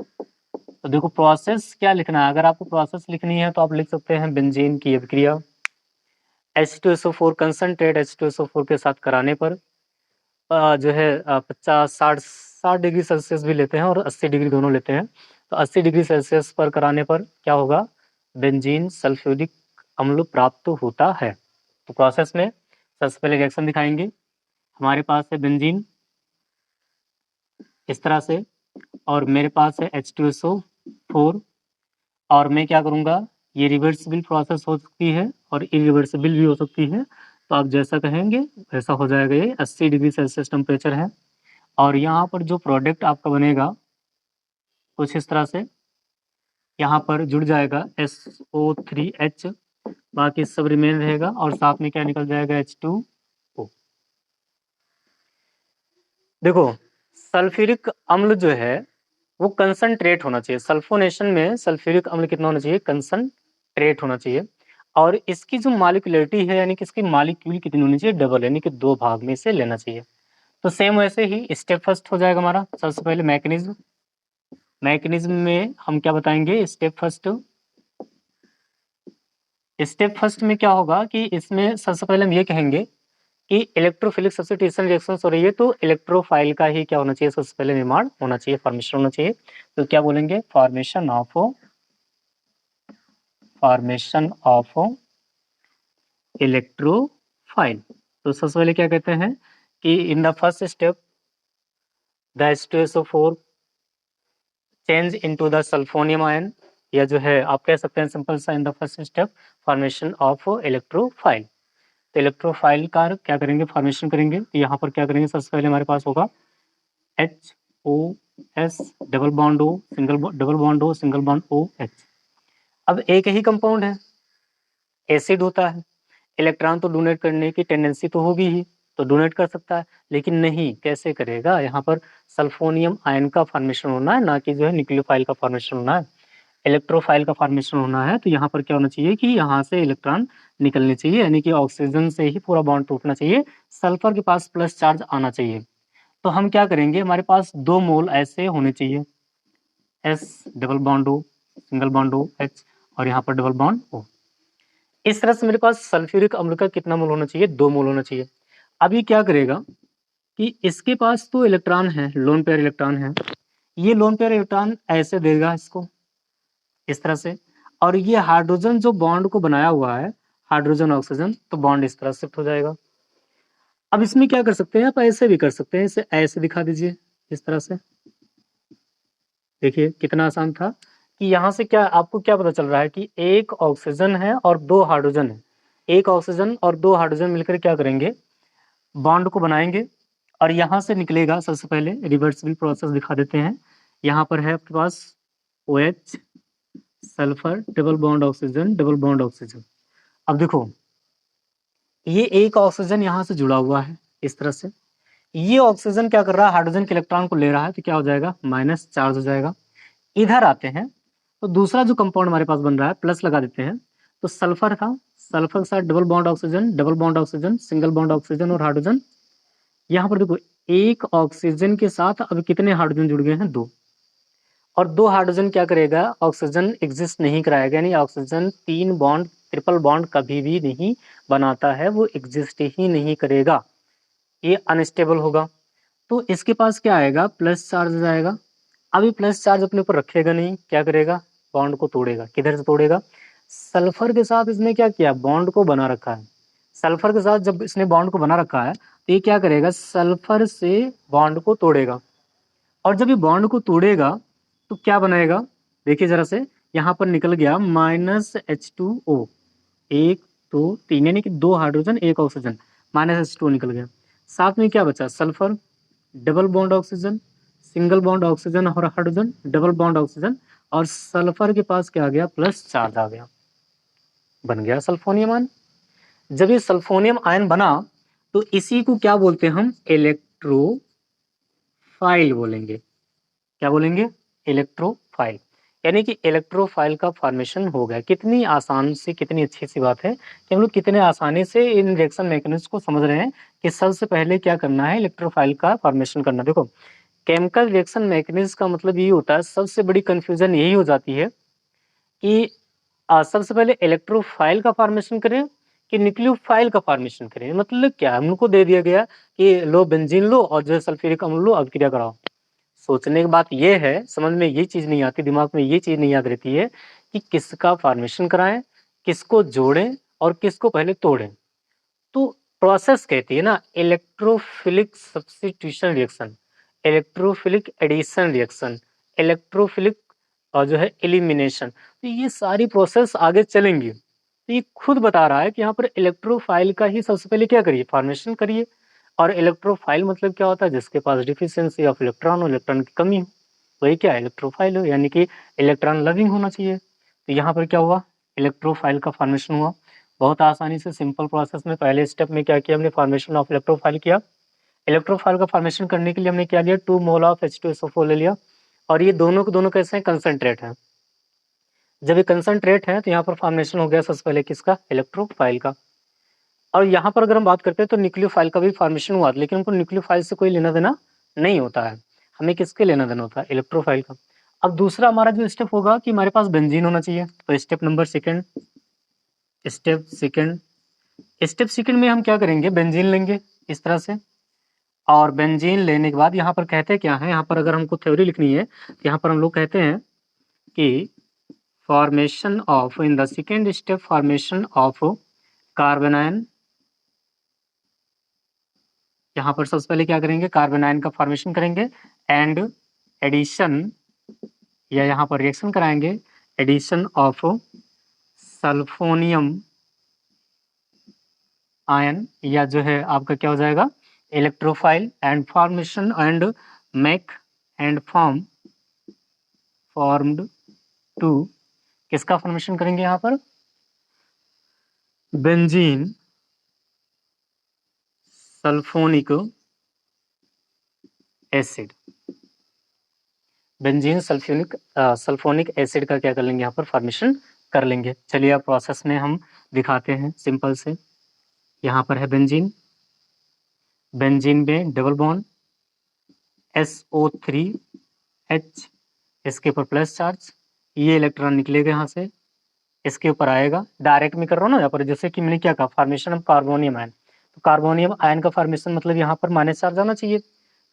तो देखो प्रोसेस क्या लिखना है, अगर आपको प्रोसेस लिखनी है तो आप लिख सकते हैं बेंजीन की अभिक्रिया H2SO4 कंसंट्रेट H2SO4 के साथ कराने पर जो है 50-60 डिग्री सेल्सियस भी लेते हैं और 80 डिग्री दोनों लेते हैं। तो 80 डिग्री सेल्सियस पर कराने पर क्या होगा, बेंजीन सल्फ्यूरिक अम्ल प्राप्त होता है। तो प्रोसेस में सबसे पहले रिएक्शन दिखाएंगे। हमारे पास है बेंजीन इस तरह से, और मेरे पास है H2SO4, और मैं क्या करूँगा, ये रिवर्सिबल प्रोसेस हो सकती है और इरिवर्सिबल भी हो सकती है। तो आप जैसा कहेंगे वैसा हो जाएगा। ये 80 डिग्री सेल्सियस टेम्परेचर है, और यहाँ पर जो प्रोडक्ट आपका बनेगा कुछ इस तरह से, यहाँ पर जुड़ जाएगा SO3H, बाकी सब रिमेन रहेगा, और साथ में क्या निकल जाएगा, H2O। देखो सल्फ्यूरिक अम्ल जो है वो कंसंट्रेट होना चाहिए। सल्फोनेशन में सल्फ्यूरिक अम्ल कितना होना चाहिए, कंसंट्रेट होना चाहिए। और इसकी जो मॉलिक्यूलरिटी है, यानी कि इसकी मॉलिक्यूल कितनी होनी चाहिए, डबल, यानी कि 2 भाग में से लेना चाहिए। तो सेम वैसे ही स्टेप फर्स्ट हो जाएगा हमारा। सबसे पहले मैकेनिज्म में हम क्या बताएंगे, स्टेप फर्स्ट में क्या होगा कि इसमें सबसे पहले हम ये कहेंगे कि इलेक्ट्रोफिलिक सब्स्टिट्यूशन रिएक्शन हो रही है, तो इलेक्ट्रोफाइल का ही क्या होना चाहिए, सबसे पहले निर्माण होना चाहिए, फॉर्मेशन होना चाहिए। तो क्या बोलेंगे, फॉर्मेशन ऑफ इलेक्ट्रोफाइल। तो सबसे पहले क्या कहते हैं कि in the first step the H2SO4 change into the सल्फोनियम ion, या जो है आप कह सकते हैं सिंपल सा, in the first step formation of electrophile. तो इलेक्ट्रोफाइल का क्या करेंगे, फॉर्मेशन करेंगे। तो यहाँ पर क्या करेंगे, सबसे पहले हमारे पास होगा HOS double bond O single bond OH। अब एक ही कंपाउंड है, एसिड होता है, इलेक्ट्रॉन तो डोनेट करने की टेंडेंसी तो होगी ही, तो डोनेट कर सकता है, लेकिन नहीं, कैसे करेगा, यहाँ पर सल्फोनियम आयन का फॉर्मेशन होना है, ना कि जो है न्यूक्लियोफाइल का फॉर्मेशन होना है, इलेक्ट्रोफाइल का फॉर्मेशन होना है। तो यहाँ पर क्या होना चाहिए कि यहाँ से इलेक्ट्रॉन निकलने चाहिए, यानी कि ऑक्सीजन से ही पूरा बॉन्ड टूटना चाहिए, सल्फर के पास प्लस चार्ज आना चाहिए। तो हम क्या करेंगे, हमारे पास 2 मोल ऐसे होने चाहिए, S double bond O single bond OH, और यहाँ पर डबल बॉन्ड O। इस तरह से मेरे पास सल्फ्यूरिक अम्ल का कितना मोल होना चाहिए, 2 मोल होना चाहिए। अब ये क्या करेगा कि इसके पास तो इलेक्ट्रॉन है, लोन पेयर इलेक्ट्रॉन है, ये लोन पेयर इलेक्ट्रॉन ऐसे देगा इसको इस तरह से, और ये हाइड्रोजन जो बॉन्ड को बनाया हुआ है, हाइड्रोजन ऑक्सीजन, तो बॉन्ड इस तरह शिफ्ट हो जाएगा। अब इसमें क्या कर सकते हैं, आप ऐसे भी कर सकते हैं, इसे ऐसे दिखा दीजिए इस तरह से। देखिए कितना आसान था कि यहाँ से क्या आपको क्या पता चल रहा है कि एक ऑक्सीजन है और 2 हाइड्रोजन है, एक ऑक्सीजन और 2 हाइड्रोजन मिलकर क्या करेंगे, बॉन्ड को बनाएंगे, और यहाँ से निकलेगा, सबसे पहले रिवर्सिबल प्रोसेस दिखा देते हैं। यहाँ पर है आपके पास OH sulphur double bond oxygen. अब देखो ये एक ऑक्सीजन यहाँ से जुड़ा हुआ है इस तरह से, ये ऑक्सीजन क्या कर रहा है, हाइड्रोजन के इलेक्ट्रॉन को ले रहा है, तो क्या हो जाएगा, माइनस चार्ज हो जाएगा। इधर आते हैं तो दूसरा जो कंपाउंड हमारे पास बन रहा है, प्लस लगा देते हैं। तो सल्फर था, सल्फर के साथ double bond oxygen single bond oxygen और हाइड्रोजन। यहाँ पर देखो एक ऑक्सीजन के साथ अब कितने हाइड्रोजन जुड़ गए हैं, 2, और 2 हाइड्रोजन क्या करेगा, ऑक्सीजन एग्जिस्ट नहीं कराएगा, यानी ऑक्सीजन 3 बॉन्ड ट्रिपल बॉन्ड कभी भी नहीं बनाता है, वो एग्जिस्ट ही नहीं करेगा, ये अनस्टेबल होगा। तो इसके पास क्या आएगा, प्लस चार्ज आएगा। अभी प्लस चार्ज अपने ऊपर रखेगा नहीं, क्या करेगा, बॉन्ड को तोड़ेगा। किधर से तोड़ेगा? सल्फर के साथ इसने क्या किया? बॉन्ड को बना रखा है। सल्फर के साथ जब इसने बॉन्ड को बना रखा है तो ये क्या करेगा? सल्फर से बॉन्ड को तोड़ेगा। और जब ये बॉन्ड को तोड़ेगा तो क्या बनाएगा? देखिए जरा से, यहाँ पर निकल गया -H2O, 1 2 3, यानी कि 2 हाइड्रोजन 1 ऑक्सीजन, -H2O निकल गया। साथ में क्या बचा? Sulphur, double bond oxygen, single bond oxygen और हाइड्रोजन, डबल बॉन्ड ऑक्सीजन, और सल्फर के पास क्या आ गया? प्लस चार्ज आ गया, बन गया सल्फोनियम आयन। जब ये सल्फोनियम आयन बना तो इसी को क्या बोलते हैं हम? इलेक्ट्रोफाइल बोलेंगे। क्या बोलेंगे? इलेक्ट्रोफाइल। यानी कि इलेक्ट्रोफाइल का फॉर्मेशन हो गया। कितनी आसान सी, कितनी अच्छी सी बात है कि हम लोग कितने आसानी से इन रिएक्शन मैकेनिज्म को समझ रहे हैं कि सबसे पहले क्या करना है? इलेक्ट्रोफाइल का फॉर्मेशन करना। देखो, केमिकल रिएक्शन मैकेनिज्म का मतलब ये होता है, सबसे बड़ी कंफ्यूजन यही हो जाती है कि सबसे पहले इलेक्ट्रोफाइल का फॉर्मेशन करें कि न्यूक्लियोफाइल का फॉर्मेशन करें। मतलब क्या? हमको दे दिया गया कि लो बेंजीन लो और जो है सल्फ्यूरिक अम्ल लो, अभिक्रिया कराओ। सोचने की बात ये है, समझ में ये चीज नहीं आती, दिमाग में ये चीज नहीं याद रहती है कि किसका फॉर्मेशन कराएं, किसको जोड़ें और किसको पहले तोड़ें। तो प्रोसेस कहती है ना electrophilic substitution reaction, electrophilic addition reaction, electrophilic और जो है एलिमिनेशन। तो ये सारी प्रोसेस आगे चलेंगी। तो ये खुद बता रहा है कि यहाँ पर इलेक्ट्रोफाइल का ही सबसे पहले क्या करिए? फॉर्मेशन करिए। और इलेक्ट्रोफाइल मतलब क्या होता है? जिसके पास डिफिशियंसी ऑफ इलेक्ट्रॉन हो, इलेक्ट्रॉन की कमी हो, वही क्या? इलेक्ट्रोफाइल हो, यानी कि इलेक्ट्रॉन लविंग होना चाहिए। तो यहाँ पर क्या हुआ? इलेक्ट्रोफाइल का फॉर्मेशन हुआ। बहुत आसानी से सिंपल प्रोसेस में पहले स्टेप में क्या किया हमने? फॉर्मेशन ऑफ इलेक्ट्रोफाइल किया। इलेक्ट्रोफाइल का फॉर्मेशन करने के लिए हमने क्या लिया? 2 मोल ऑफ H2SO4 ले लिया। और ये दोनों के दोनों कैसे हैं? कंसंट्रेट हैं। जब ये कंसंट्रेट है तो यहाँ पर फॉर्मेशन हो गया सबसे पहले किसका? इलेक्ट्रोफाइल का। और यहाँ पर अगर हम बात करते हैं तो न्यूक्लियोफाइल का भी फॉर्मेशन हुआ, लेकिन हमको न्यूक्लियोफाइल से कोई लेना देना नहीं होता है। हमें किसके लेना देना होता है? इलेक्ट्रोफाइल का। अब दूसरा हमारा जो स्टेप होगा कि हमारे पास बेंजीन होना चाहिए। तो step number second, step second, step second में हम क्या करेंगे? बेंजीन लेंगे इस तरह से। और बेंजीन लेने के बाद यहाँ पर कहते क्या है? यहाँ पर अगर हमको थ्योरी लिखनी है तो यहाँ पर हम लोग कहते हैं कि formation of, in the second step formation of carbon ion. यहाँ पर सबसे पहले क्या करेंगे? कार्बन आयन का फॉर्मेशन करेंगे एंड एडिशन, या यहाँ पर रिएक्शन कराएंगे एडिशन ऑफ सल्फोनियम आयन, या जो है आपका क्या हो जाएगा? Electrophile and formation and make and form formed to, किसका फॉर्मेशन करेंगे यहाँ पर? Benzene sulphonic acid. Benzene sulphonic acid का क्या कर लेंगे? यहाँ पर फॉर्मेशन कर लेंगे। चलिए अब प्रोसेस में हम दिखाते हैं सिंपल से। यहाँ पर है बेंजीन, बेंजीन में डबल बॉन्ड SO3H, इसके ऊपर प्लस चार्ज, ये इलेक्ट्रॉन निकलेगा यहाँ से, इसके ऊपर आएगा। डायरेक्ट में कर रहा हूँ ना यहाँ पर, जैसे कि मैंने क्या कहा? Formation of carbonium ion. तो कार्बोनियम आयन का फॉर्मेशन मतलब यहाँ पर माइनस चार्ज आना चाहिए, तो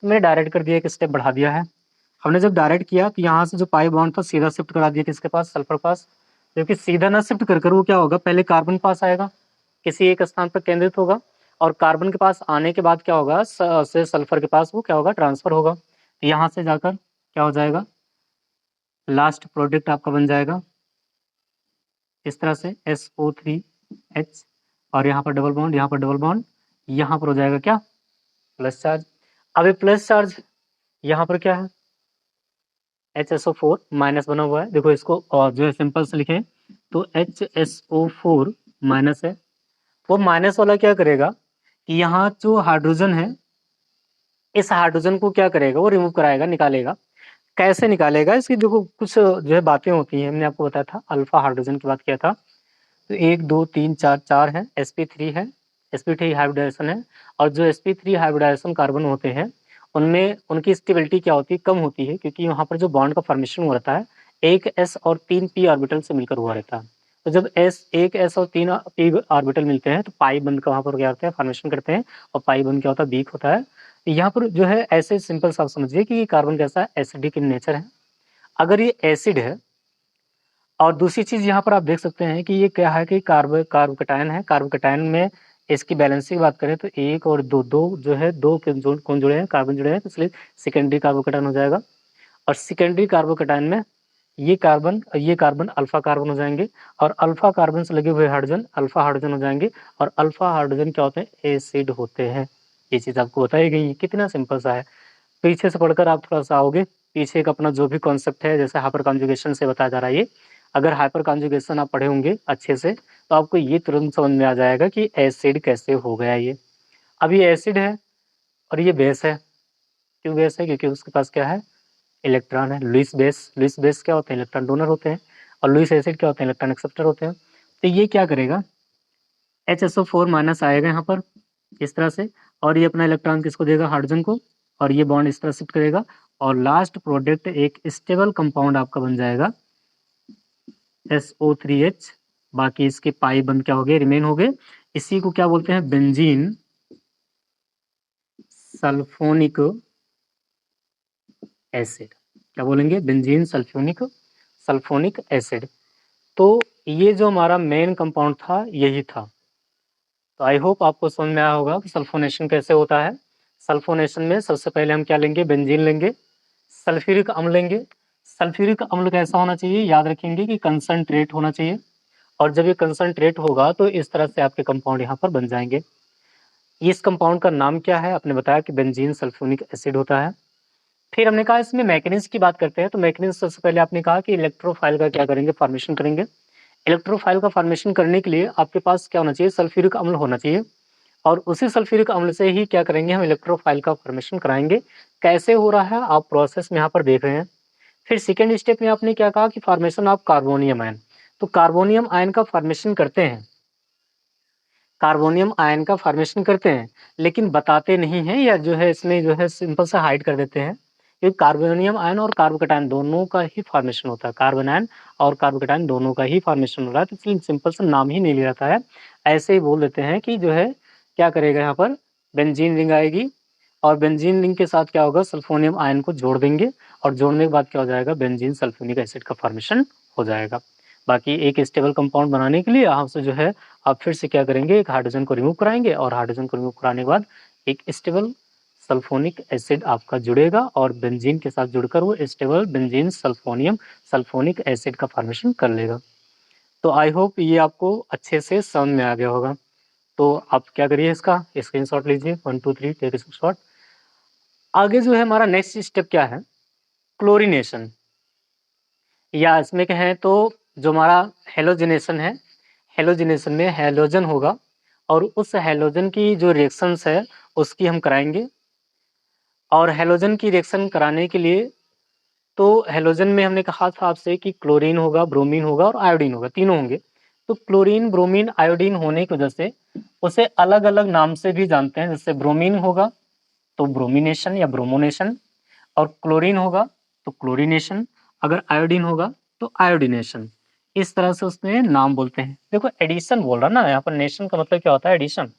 मैंने डायरेक्ट कर दिया, एक स्टेप बढ़ा दिया है। हमने जब डायरेक्ट किया तो यहाँ से जो पाई बॉन्ड था सीधा शिफ्ट करा दिया किसके पास? सल्फर पास। जबकि सीधा ना शिफ्ट कर कर वो क्या होगा? पहले कार्बन पास आएगा, किसी एक स्थान पर केंद्रित होगा, और कार्बन के पास आने के बाद क्या होगा? से सल्फर के पास वो क्या होगा? ट्रांसफर होगा। तो यहाँ से जाकर क्या हो जाएगा? लास्ट प्रोडक्ट आपका बन जाएगा इस तरह से SO3H, और यहाँ पर डबल बॉन्ड, यहाँ पर डबल बॉन्ड, यहाँ पर हो जाएगा क्या? Plus charge. अब ये प्लस चार्ज यहाँ पर क्या है? HSO4 माइनस बना हुआ है। देखो इसको और जो है सिंपल से लिखें तो HSO4 माइनस है। वो माइनस वाला क्या करेगा कि यहाँ जो हाइड्रोजन है, इस हाइड्रोजन को क्या करेगा? वो रिमूव कराएगा, निकालेगा। कैसे निकालेगा? इसकी देखो कुछ जो है बातें होती हैं। हमने आपको बताया था, अल्फा हाइड्रोजन की बात किया था। तो 1 2 3 4 4 है, sp3 है, sp3 हाइब्रिडाइजेशन है। और जो sp3 हाइब्रिडाइजेशन कार्बन होते हैं उनमें उनकी स्टेबिलिटी क्या होती है? कम होती है, क्योंकि वहाँ पर जो बॉन्ड का फॉर्मेशन हुआ रहता है एक s और 3 p ऑर्बिटल से मिलकर हुआ रहता है। तो जब एक s और 3 p ऑर्बिटल मिलते हैं तो पाई बंद का वहाँ पर क्या होता है? फॉर्मेशन करते हैं, और पाई बंद क्या होता है? वीक होता है। यहाँ पर जो है ऐसे सिंपल सा आप समझिए कि कार्बन कैसा है? एसिडिक इन नेचर है। अगर ये एसिड है और दूसरी चीज़ यहाँ पर आप देख सकते हैं कि ये क्या है कि कार्बोकैटायन है। कार्बोकैटायन में इसकी बैलेंसिंग बात करें तो 1 और 2 जो है 2 कौन जुड़े हैं, कार्बन जुड़े हैं, तो इसलिए सेकेंडरी कार्बोकैटायन हो जाएगा। और सेकेंडरी कार्बोकैटायन में ये कार्बन अल्फा कार्बन हो जाएंगे और अल्फा कार्बन से लगे हुए हाइड्रोजन अल्फा हाइड्रोजन हो जाएंगे और अल्फा हाइड्रोजन क्या होते हैं, एसिड होते हैं। ये चीज़ आपको बताई गई है, कितना सिंपल सा है। पीछे से पढ़कर आप थोड़ा सा आओगे, पीछे एक अपना जो भी कॉन्सेप्ट है जैसे हाइपर कॉन्जुगेशन से बताया जा रहा है ये, अगर हाइपर कॉन्जुगेशन आप पढ़े होंगे अच्छे से तो आपको ये तुरंत समझ में आ जाएगा कि एसिड कैसे हो गया ये। अब ये एसिड है और ये बेस है। क्यों बेस है? क्योंकि उसके पास क्या है, इलेक्ट्रॉन है। लुईस बेस क्या होते हैं, इलेक्ट्रॉन डोनर होते हैं। और लुईस एसिड क्या होते हैं, इलेक्ट्रॉन एक्सेप्टर होते हैं। तो ये क्या करेगा, HSO4 माइनस आएगा यहाँ पर इस तरह से, और ये अपना इलेक्ट्रॉन किसको देगा, हाइड्रोजन को, और ये बॉन्ड इस तरह शिफ्ट करेगा और लास्ट प्रोडक्ट एक स्टेबल कंपाउंड आपका बन जाएगा SO3H। बाकी इसके पाई बंद क्या हो गए, रिमेन हो गए। इसी को क्या बोलते हैं, बेंजीन सल्फोनिक एसिड। क्या बोलेंगे, बेंजीन सल्फोनिक एसिड। तो ये जो हमारा मेन कंपाउंड था यही था। तो आई होप आपको समझ में आया होगा कि सल्फोनेशन कैसे होता है। सल्फोनेशन में सबसे पहले हम क्या लेंगे, बेंजीन लेंगे, सल्फ्यूरिक अम्ल लेंगे। सल्फ्यूरिक अम्ल कैसा होना चाहिए, याद रखेंगे कि कंसंट्रेट होना चाहिए। और जब ये कंसंट्रेट होगा तो इस तरह से आपके कंपाउंड यहाँ पर बन जाएंगे। इस कंपाउंड का नाम क्या है, आपने बताया कि बेंजीन सल्फोनिक एसिड होता है। फिर हमने कहा इसमें मैकेनिज्म की बात करते हैं, तो मैकेनिज्म सबसे पहले आपने कहा कि इलेक्ट्रोफाइल का क्या करेंगे, फॉर्मेशन करेंगे। इलेक्ट्रोफाइल का फॉर्मेशन करने के लिए आपके पास क्या होना चाहिए, सल्फ्यूरिक अम्ल होना चाहिए। और उसी सल्फ्यूरिक अम्ल से ही क्या करेंगे, हम इलेक्ट्रोफाइल का फॉर्मेशन कराएंगे। कैसे हो रहा है आप प्रोसेस में यहाँ पर देख रहे हैं। फिर सेकेंड स्टेप में आपने क्या कहा कि फॉर्मेशन ऑफ कार्बोनियम आयन। तो कार्बोनियम आयन का फॉर्मेशन करते हैं, कार्बोनियम आयन का फॉर्मेशन करते हैं, लेकिन बताते नहीं हैं, या जो है इसमें जो है सिंपल सा हाइड कर देते हैं। क्योंकि कार्बोनियम आयन और कार्बोकैटायन दोनों का ही फॉर्मेशन होता है, कार्बन आयन और कार्बोकैटायन दोनों का ही फॉर्मेशन हो रहा है, तो इसलिए सिंपल सा नाम ही नहीं ले जाता है। ऐसे ही बोल देते हैं कि जो है क्या करेगा, यहाँ पर बेंजीन रिंग आएगी और बेंजीन रिंग के साथ क्या होगा, सल्फोनियम आयन को जोड़ देंगे और जोड़ने के बाद क्या हो जाएगा, बेंजीन सल्फोनिक एसिड का फॉर्मेशन हो जाएगा। बाकी एक स्टेबल कंपाउंड बनाने के लिए आपसे जो है आप फिर से क्या करेंगे, एक हाइड्रोजन को रिमूव कराएंगे और हाइड्रोजन को रिमूव कराने के बाद एक स्टेबल सल्फोनिक एसिड आपका जुड़ेगा और बेंजीन के साथ जुड़कर वो स्टेबल बेंजीन सल्फोनिक एसिड का फॉर्मेशन कर लेगा। तो आई होप ये आपको अच्छे से समझ में आ गया होगा। तो आप क्या करिए, इसका स्क्रीनशॉट लीजिए, 1 2 3 टेक स्क्रीनशॉट। आगे जो है हमारा नेक्स्ट स्टेप क्या है, क्लोरीनेशन, या इसमें कहें तो जो हमारा हेलोजिनेशन है, हेलोजिनेशन में हेलोजन होगा और उस हेलोजन की जो रिएक्शंस है उसकी हम कराएंगे। और हेलोजन की रिएक्शन कराने के लिए तो हेलोजन में हमने कहा था आपसे कि क्लोरीन होगा, ब्रोमीन होगा और आयोडीन होगा, तीनों होंगे। तो क्लोरीन ब्रोमीन आयोडीन होने की वजह से उसे अलग अलग नाम से भी जानते हैं। जैसे ब्रोमीन होगा तो ब्रोमिनेशन या ब्रोमोनेशन, और क्लोरीन होगा तो क्लोरीनेशन, अगर आयोडीन होगा तो आयोडीनेशन। इस तरह से उसमें नाम बोलते हैं। देखो एडिशन बोल रहा ना, यहाँ पर नेशन का मतलब क्या होता है, एडिशन।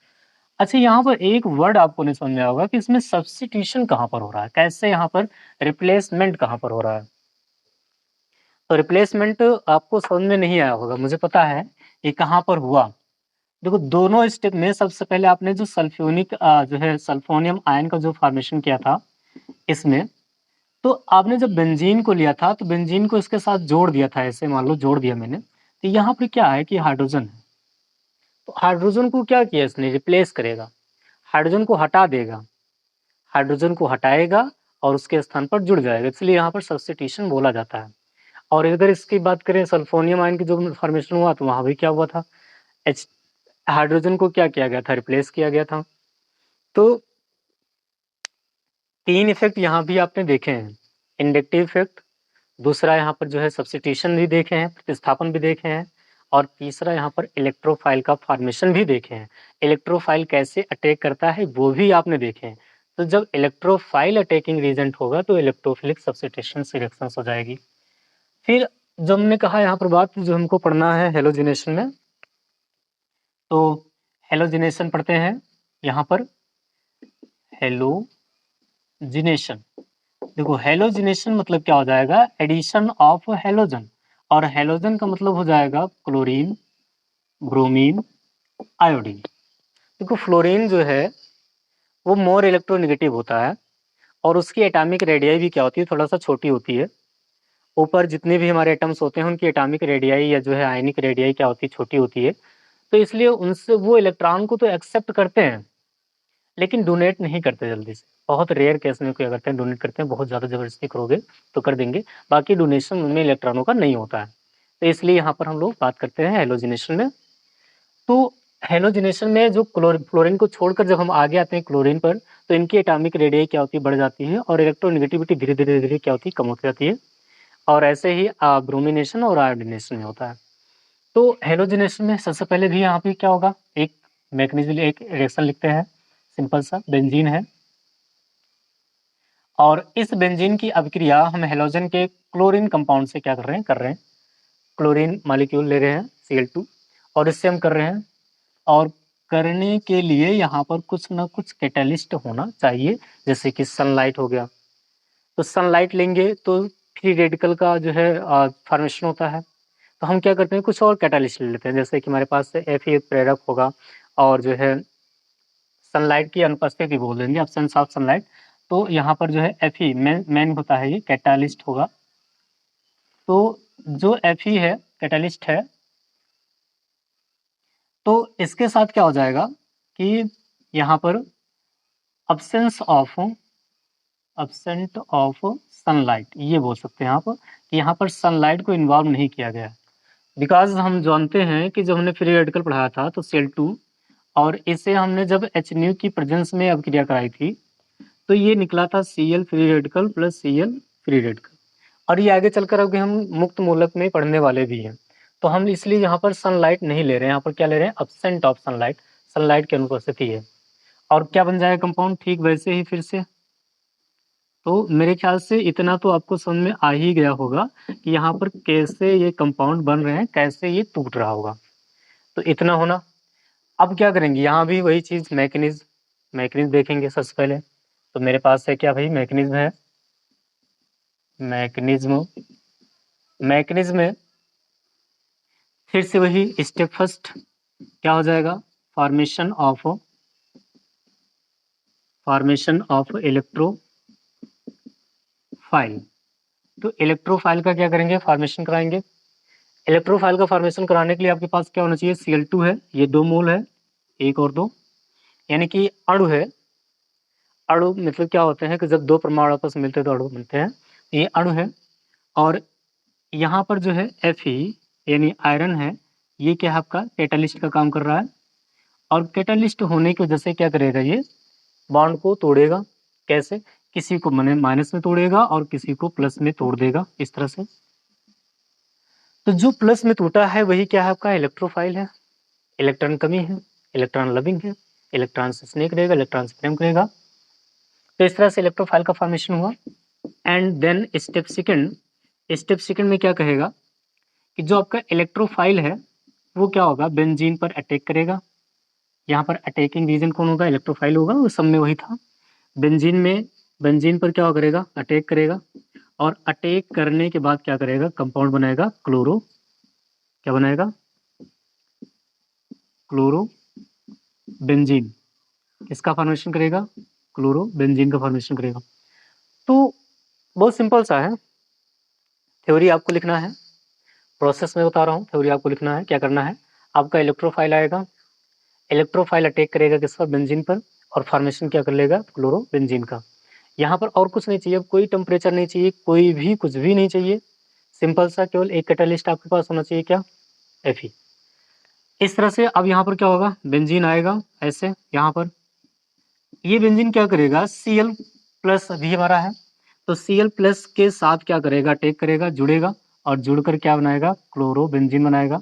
अच्छा, यहाँ पर एक वर्ड आपको नहीं समझ में होगा कि इसमें सब्स्टिट्यूशन कहाँ पर हो रहा है, कैसे यहाँ पर रिप्लेसमेंट कहाँ पर हो रहा है। तो रिप्लेसमेंट आपको समझ में नहीं आया होगा, मुझे पता है ये कहाँ पर हुआ। देखो दोनों स्टेप में सबसे पहले आपने जो सल्फ्यूनिक जो है सल्फोनियम आयन का जो फॉर्मेशन किया था इसमें, तो आपने जब बेंजीन को लिया था तो बेंजीन को इसके साथ जोड़ दिया था, ऐसे मान लो जोड़ दिया मैंने, तो यहाँ पर क्या है कि हाइड्रोजन है। तो हाइड्रोजन को क्या किया इसने, रिप्लेस करेगा, हाइड्रोजन को हटा देगा, हाइड्रोजन को हटाएगा और उसके स्थान पर जुड़ जाएगा, इसलिए यहाँ पर सब्स्टिट्यूशन बोला जाता है। और अगर इसकी बात करें सल्फोनियम आयन की जो फॉर्मेशन हुआ तो वहां भी क्या हुआ था, एच हाइड्रोजन को क्या किया गया था, रिप्लेस किया गया था। तो तीन इफेक्ट यहाँ भी आपने देखे हैं, इंडक्टिव इफेक्ट, दूसरा यहाँ पर जो है सब्स्टिट्यूशन भी देखे हैं, प्रतिस्थापन भी देखे हैं, और तीसरा यहाँ पर इलेक्ट्रोफाइल का फॉर्मेशन भी देखे हैं। इलेक्ट्रोफाइल कैसे अटैक करता है वो भी आपने देखे हैं। तो जब इलेक्ट्रोफाइल अटैकिंग रीजेंट होगा तो इलेक्ट्रोफिलिक सब्स्टिट्यूशन रिएक्शंस हो जाएगी। फिर जो हमने कहा यहाँ पर बात जो हमको पढ़ना है हेलोजिनेशन में, तो हेलोजिनेशन पढ़ते हैं यहाँ पर, हेलोजिनेशन। देखो हेलोजिनेशन मतलब क्या हो जाएगा, एडिशन ऑफ हेलोजन। और हैलोजन का मतलब हो जाएगा क्लोरीन, ब्रोमीन, आयोडीन। देखो फ्लोरीन जो है वो मोर इलेक्ट्रोनेगेटिव होता है और उसकी एटॉमिक रेडियाई भी क्या होती है, थोड़ा सा छोटी होती है। ऊपर जितने भी हमारे एटम्स होते हैं उनकी एटॉमिक रेडियाई या जो है आयनिक रेडियाई क्या होती है, छोटी होती है। तो इसलिए उनसे वो इलेक्ट्रॉन को तो एक्सेप्ट करते हैं लेकिन डोनेट नहीं करते जल्दी से। बहुत रेयर केस में क्या करते हैं, डोनेट करते हैं। बहुत ज़्यादा ज़बरदस्ती करोगे तो कर देंगे, बाकी डोनेशन उनमें इलेक्ट्रॉनों का नहीं होता है। तो इसलिए यहाँ पर हम लोग बात करते हैं हेलोजिनेशन में। तो हेलोजिनेशन में जो फ्लोरीन को छोड़कर जब हम आगे आते हैं क्लोरीन पर, तो इनकी एटॉमिक रेडियाई क्या होती है, बढ़ जाती है और इलेक्ट्रोनेगेटिविटी धीरे धीरे धीरे क्या होती है, कम होती जाती है। और ऐसे ही ब्रोमिनेशन और आयोडीनेशन में होता है। तो हेलोजिनेशन में सबसे पहले भी यहाँ पे क्या होगा, एक मैकेनिज्म, एक रिएक्शन लिखते हैं, सिंपल सा बेंजीन है। और इस बेंजीन की अभिक्रिया हम हेलोजन के क्लोरीन कंपाउंड से क्या कर रहे हैं क्लोरीन मॉलिक्यूल ले रहे हैं Cl2 और इससे हम कर रहे हैं। और करने के लिए यहाँ पर कुछ ना कुछ कैटालिस्ट होना चाहिए, जैसे कि सनलाइट हो गया। तो सनलाइट लेंगे तो फ्री रेडिकल का जो है फॉर्मेशन होता है। तो हम क्या करते हैं, कुछ और कैटालिस्ट ले लेते हैं, जैसे कि हमारे पास Fe प्रेरक होगा और जो है सनलाइट की अनुपस्थिति बोल देंगे, एब्सेंस ऑफ सनलाइट। तो यहाँ पर जो है Fe मेन होता है, ये कैटालिस्ट होगा। तो जो Fe है कैटालिस्ट है, तो इसके साथ क्या हो जाएगा कि यहाँ पर अब्सेंट ऑफ सनलाइट, ये बोल सकते हैं आप कि यहाँ पर सनलाइट को इन्वॉल्व नहीं किया गया है। बिकॉज हम जानते हैं कि जब हमने फ्री रेडिकल पढ़ाया था तो Cl2 और इसे हमने जब HNu की प्रेजेंस में अभिक्रिया कराई थी तो ये निकला था Cl free radical plus Cl free radical. और ये आगे चलकर अभी हम मुक्त मूलक में पढ़ने वाले भी हैं। तो हम इसलिए यहाँ पर सनलाइट नहीं ले रहे हैं, यहाँ पर क्या ले रहे हैं, अब्सेंट ऑफ सनलाइट, सनलाइट की अनुपस्थिति है। और क्या बन जाएगा कंपाउंड, ठीक वैसे ही फिर से। तो मेरे ख्याल से इतना तो आपको समझ में आ ही गया होगा कि यहाँ पर कैसे ये कंपाउंड बन रहे हैं, कैसे ये टूट रहा होगा। तो इतना होना। अब क्या करेंगे, यहाँ भी वही चीज मैकेनिज्म देखेंगे सबसे पहले। तो मेरे पास है क्या भाई, मैकेनिज्म है। मैकेनिज्म में फिर से वही स्टेप फर्स्ट क्या हो जाएगा, फॉर्मेशन ऑफ इलेक्ट्रोफाइल। तो इलेक्ट्रोफाइल का क्या करेंगे, फॉर्मेशन कराएंगे। इलेक्ट्रोफाइल का फॉर्मेशन कराने के लिए आपके पास क्या होना चाहिए, Cl2 है, ये 2 मोल है, 1 और 2, यानी कि अणु है। अणु मतलब क्या होते हैं कि जब 2 परमाणु आपस में मिलते हैं तो अणु बनते हैं, ये अणु है। और यहाँ पर जो है Fe यानी आयरन है, ये क्या है आपका कैटालिस्ट का काम कर रहा है। और कैटालिस्ट होने की वजह से क्या करेगा, ये बॉन्ड को तोड़ेगा। कैसे, किसी को माइनस में तोड़ेगा और किसी को प्लस में तोड़ देगा, इस तरह से। तो जो प्लस में टूटा है वही क्या है आपका इलेक्ट्रोफाइल है। इलेक्ट्रॉन कमी है, इलेक्ट्रॉन लविंग है, इलेक्ट्रॉन से स्नेक रहेगा, इलेक्ट्रॉन से प्रेम करेगा। तो इस तरह से इलेक्ट्रोफाइल का फॉर्मेशन हुआ। एंड देन स्टेप सेकंड में क्या कहेगा कि जो आपका इलेक्ट्रोफाइल है वो क्या होगा, बेंजीन पर अटैक करेगा। यहाँ पर अटैकिंग रीजन कौन होगा, इलेक्ट्रोफाइल होगा, उस सब में वही था। बेंजीन पर क्या करेगा, अटैक करेगा। और अटैक करने के बाद क्या करेगा, कंपाउंड बनाएगा क्या बनाएगा, क्लोरोबेंजीन। किसका फॉर्मेशन करेगा, क्लोरोबेंजीन का फॉर्मेशन करेगा। तो बहुत सिंपल सा है, थ्योरी आपको लिखना है, प्रोसेस में बता रहा हूँ, थ्योरी आपको लिखना है। क्या करना है, आपका इलेक्ट्रोफाइल आएगा, इलेक्ट्रोफाइल अटैक करेगा किस पर, बेंजीन पर, और फॉर्मेशन क्या कर लेगा, क्लोरोबेंजीन का। यहाँ पर और कुछ नहीं चाहिए, कोई टेम्परेचर नहीं चाहिए, कोई भी कुछ भी नहीं चाहिए। सिंपल सा केवल एक कैटालिस्ट आपके पास होना चाहिए, क्या, Fe। इस तरह से अब यहाँ पर क्या होगा, बेंजीन आएगा ऐसे, यहाँ पर ये बेंजीन क्या करेगा, Cl प्लस अभी हमारा है, तो Cl प्लस के साथ क्या करेगा, अटैक करेगा, जुड़ेगा, और जुड़कर क्या बनाएगा, क्लोरोबेंजीन बनाएगा।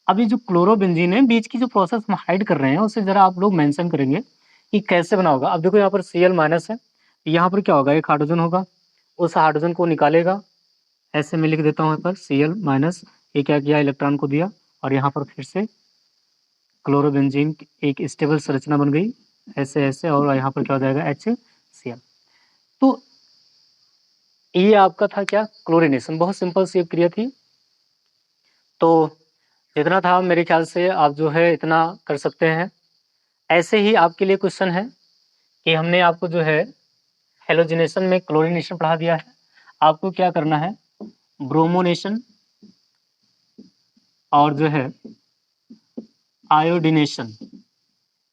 अभी जो क्लोरोबेंजीन है, बीच की जो प्रोसेस हम हाइड कर रहे हैं उसे जरा आप लोग मेंशन करेंगे कि कैसे बना होगा। अब देखो यहाँ पर Cl माइनस है, यहाँ पर क्या होगा, एक हाइड्रोजन होगा, उस हाइड्रोजन को निकालेगा। ऐसे में लिख देता हूँ यहाँ पर Cl माइनस, ये क्या किया, इलेक्ट्रॉन को दिया, और यहाँ पर फिर से क्लोरोबेंजीन एक स्टेबल संरचना बन गई, ऐसे ऐसे, और यहाँ पर क्या हो जाएगा, HCl। तो ये आपका था क्या, क्लोरीनेशन। बहुत सिंपल सी एक क्रिया थी। तो जितना था मेरे ख्याल से आप जो है इतना कर सकते हैं। ऐसे ही आपके लिए क्वेश्चन है कि हमने आपको जो है हेलोजिनेशन में क्लोरीनेशन पढ़ा दिया है। आपको क्या करना है, ब्रोमोनेशन और जो है आयोडीनेशन,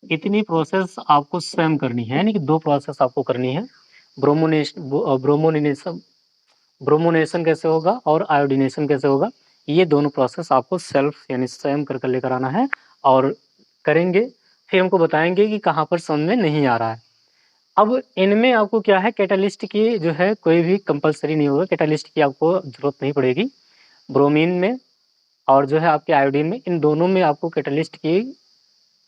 इतनी प्रोसेस आपको स्वयं करनी है, यानी कि 2 प्रोसेस आपको करनी है। ब्रोमोनेशन कैसे होगा और आयोडीनेशन कैसे होगा, ये दोनों प्रोसेस आपको सेल्फ यानी स्वयं कर लेकर आना है और करेंगे, फिर हमको बताएंगे कि कहाँ पर समझ में नहीं आ रहा है। अब इनमें आपको क्या है, कैटालिस्ट की जो है कोई भी कंपलसरी नहीं होगा, कैटालिस्ट की आपको जरूरत नहीं पड़ेगी। ब्रोमीन में और जो है आपके आयोडीन में, इन दोनों में आपको कैटालिस्ट की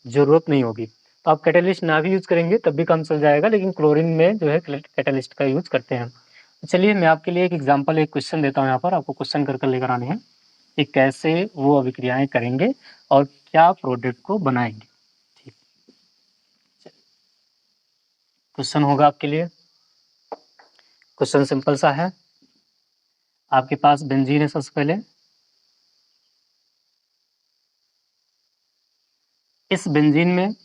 जरूरत नहीं होगी। तो आप कैटालिस्ट ना भी यूज करेंगे तब भी काम चल जाएगा, लेकिन क्लोरीन में जो है कैटालिस्ट का यूज करते हैं। तो चलिए मैं आपके लिए एक एग्जांपल, एक क्वेश्चन देता हूँ। यहाँ पर आपको क्वेश्चन कर लेकर आने हैं कि कैसे वो अभिक्रियाएं करेंगे और क्या प्रोडक्ट को बनाएंगे। ठीक, क्वेश्चन होगा आपके लिए। क्वेश्चन सिंपल सा है। आपके पास बेंजीन है सबसे पहले। इस बेंजीन में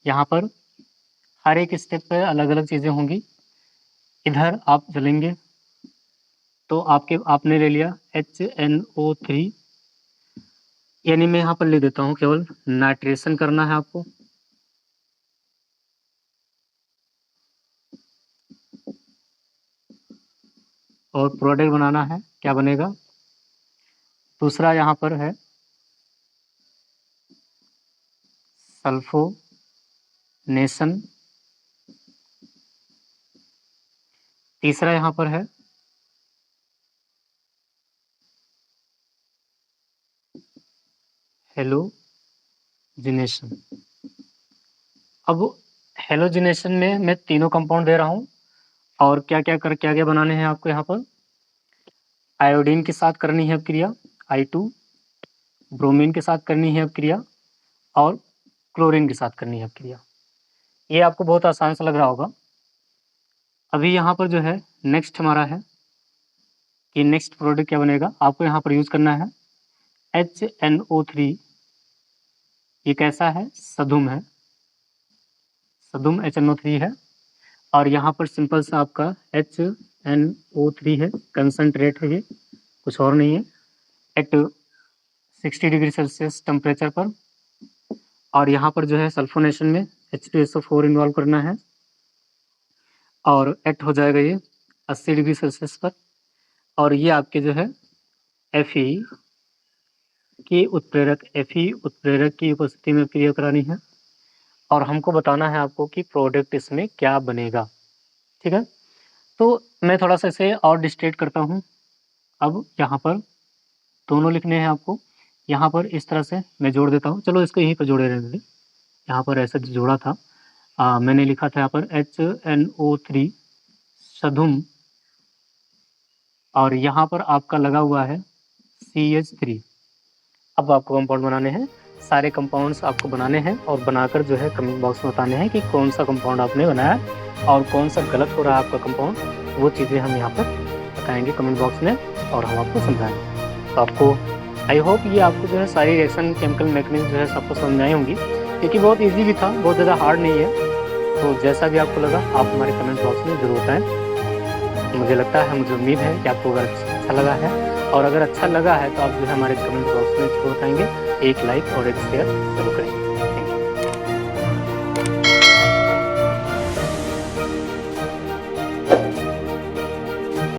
यहाँ पर हर एक स्टेप पे अलग अलग चीजें होंगी। इधर आप चलेंगे तो आपने ले लिया HNO3, यानी मैं यहाँ पर लिख देता हूँ, केवल नाइट्रेशन करना है आपको। और प्रोडक्ट बनाना है, क्या बनेगा। दूसरा यहाँ पर है सल्फोनेशन। तीसरा यहाँ पर है हेलोजिनेशन। अब हेलोजिनेशन में मैं तीनों कंपाउंड दे रहा हूँ और क्या क्या बनाने हैं आपको। यहाँ पर आयोडीन के साथ करनी है अब क्रिया I2, ब्रोमीन के साथ करनी है अब क्रिया और क्लोरीन के साथ करनी है अब क्रिया। ये आपको बहुत आसान सा लग रहा होगा। अभी यहाँ पर जो है नेक्स्ट हमारा है कि नेक्स्ट प्रोडक्ट क्या बनेगा। आपको यहाँ पर यूज करना है HNO3। ये कैसा है, सधुम है, सधुम HNO3 है। और यहाँ पर सिंपल सा आपका HNO3 है, कंसंट्रेट है, ये कुछ और नहीं है, एट 60 डिग्री सेल्सियस टेम्परेचर पर। और यहाँ पर जो है सल्फोनेशन में H2SO4 इन्वॉल्व करना है और एट हो जाएगा ये 80 डिग्री सेल्सियस पर। और ये आपके जो है Fe की उत्प्रेरक की उपस्थिति में क्रिया करानी है और हमको बताना है आपको कि प्रोडक्ट इसमें क्या बनेगा। ठीक है, तो मैं थोड़ा सा इसे और डिस्ट्रेट करता हूँ। अब यहाँ पर दोनों लिखने हैं आपको। यहाँ पर इस तरह से मैं जोड़ देता हूँ, चलो इसको यहीं पर जोड़े रहने दें। यहाँ पर ऐसे जोड़ा था, मैंने लिखा था यहाँ पर HNO3 सधुम और यहाँ पर आपका लगा हुआ है CH3। अब आपको कंपाउंड बनाने हैं, सारे कंपाउंड्स आपको बनाने हैं और बनाकर जो है कमेंट बॉक्स में बताने हैं कि कौन सा कंपाउंड आपने बनाया और कौन सा गलत हो रहा है आपका कंपाउंड। वो चीज़ें हम यहाँ पर बताएंगे कमेंट बॉक्स में और हम आपको समझाएंगे। तो आपको आई होप ये आपको जो है सारी रिएक्शन केमिकल मैकेनिज्म जो है सबको समझ में आई होंगी, क्योंकि बहुत ईजी भी था, बहुत ज़्यादा हार्ड नहीं है। तो जैसा भी आपको लगा आप हमारे कमेंट बॉक्स में ज़रूर बताएँ। मुझे लगता है, मुझे उम्मीद है कि आपको अगर अच्छा लगा है, और अगर अच्छा लगा है तो आप जो है हमारे कमेंट बॉक्स में जरूर बताएंगे। एक लाइक और एक शेयर जरूर करेंगे।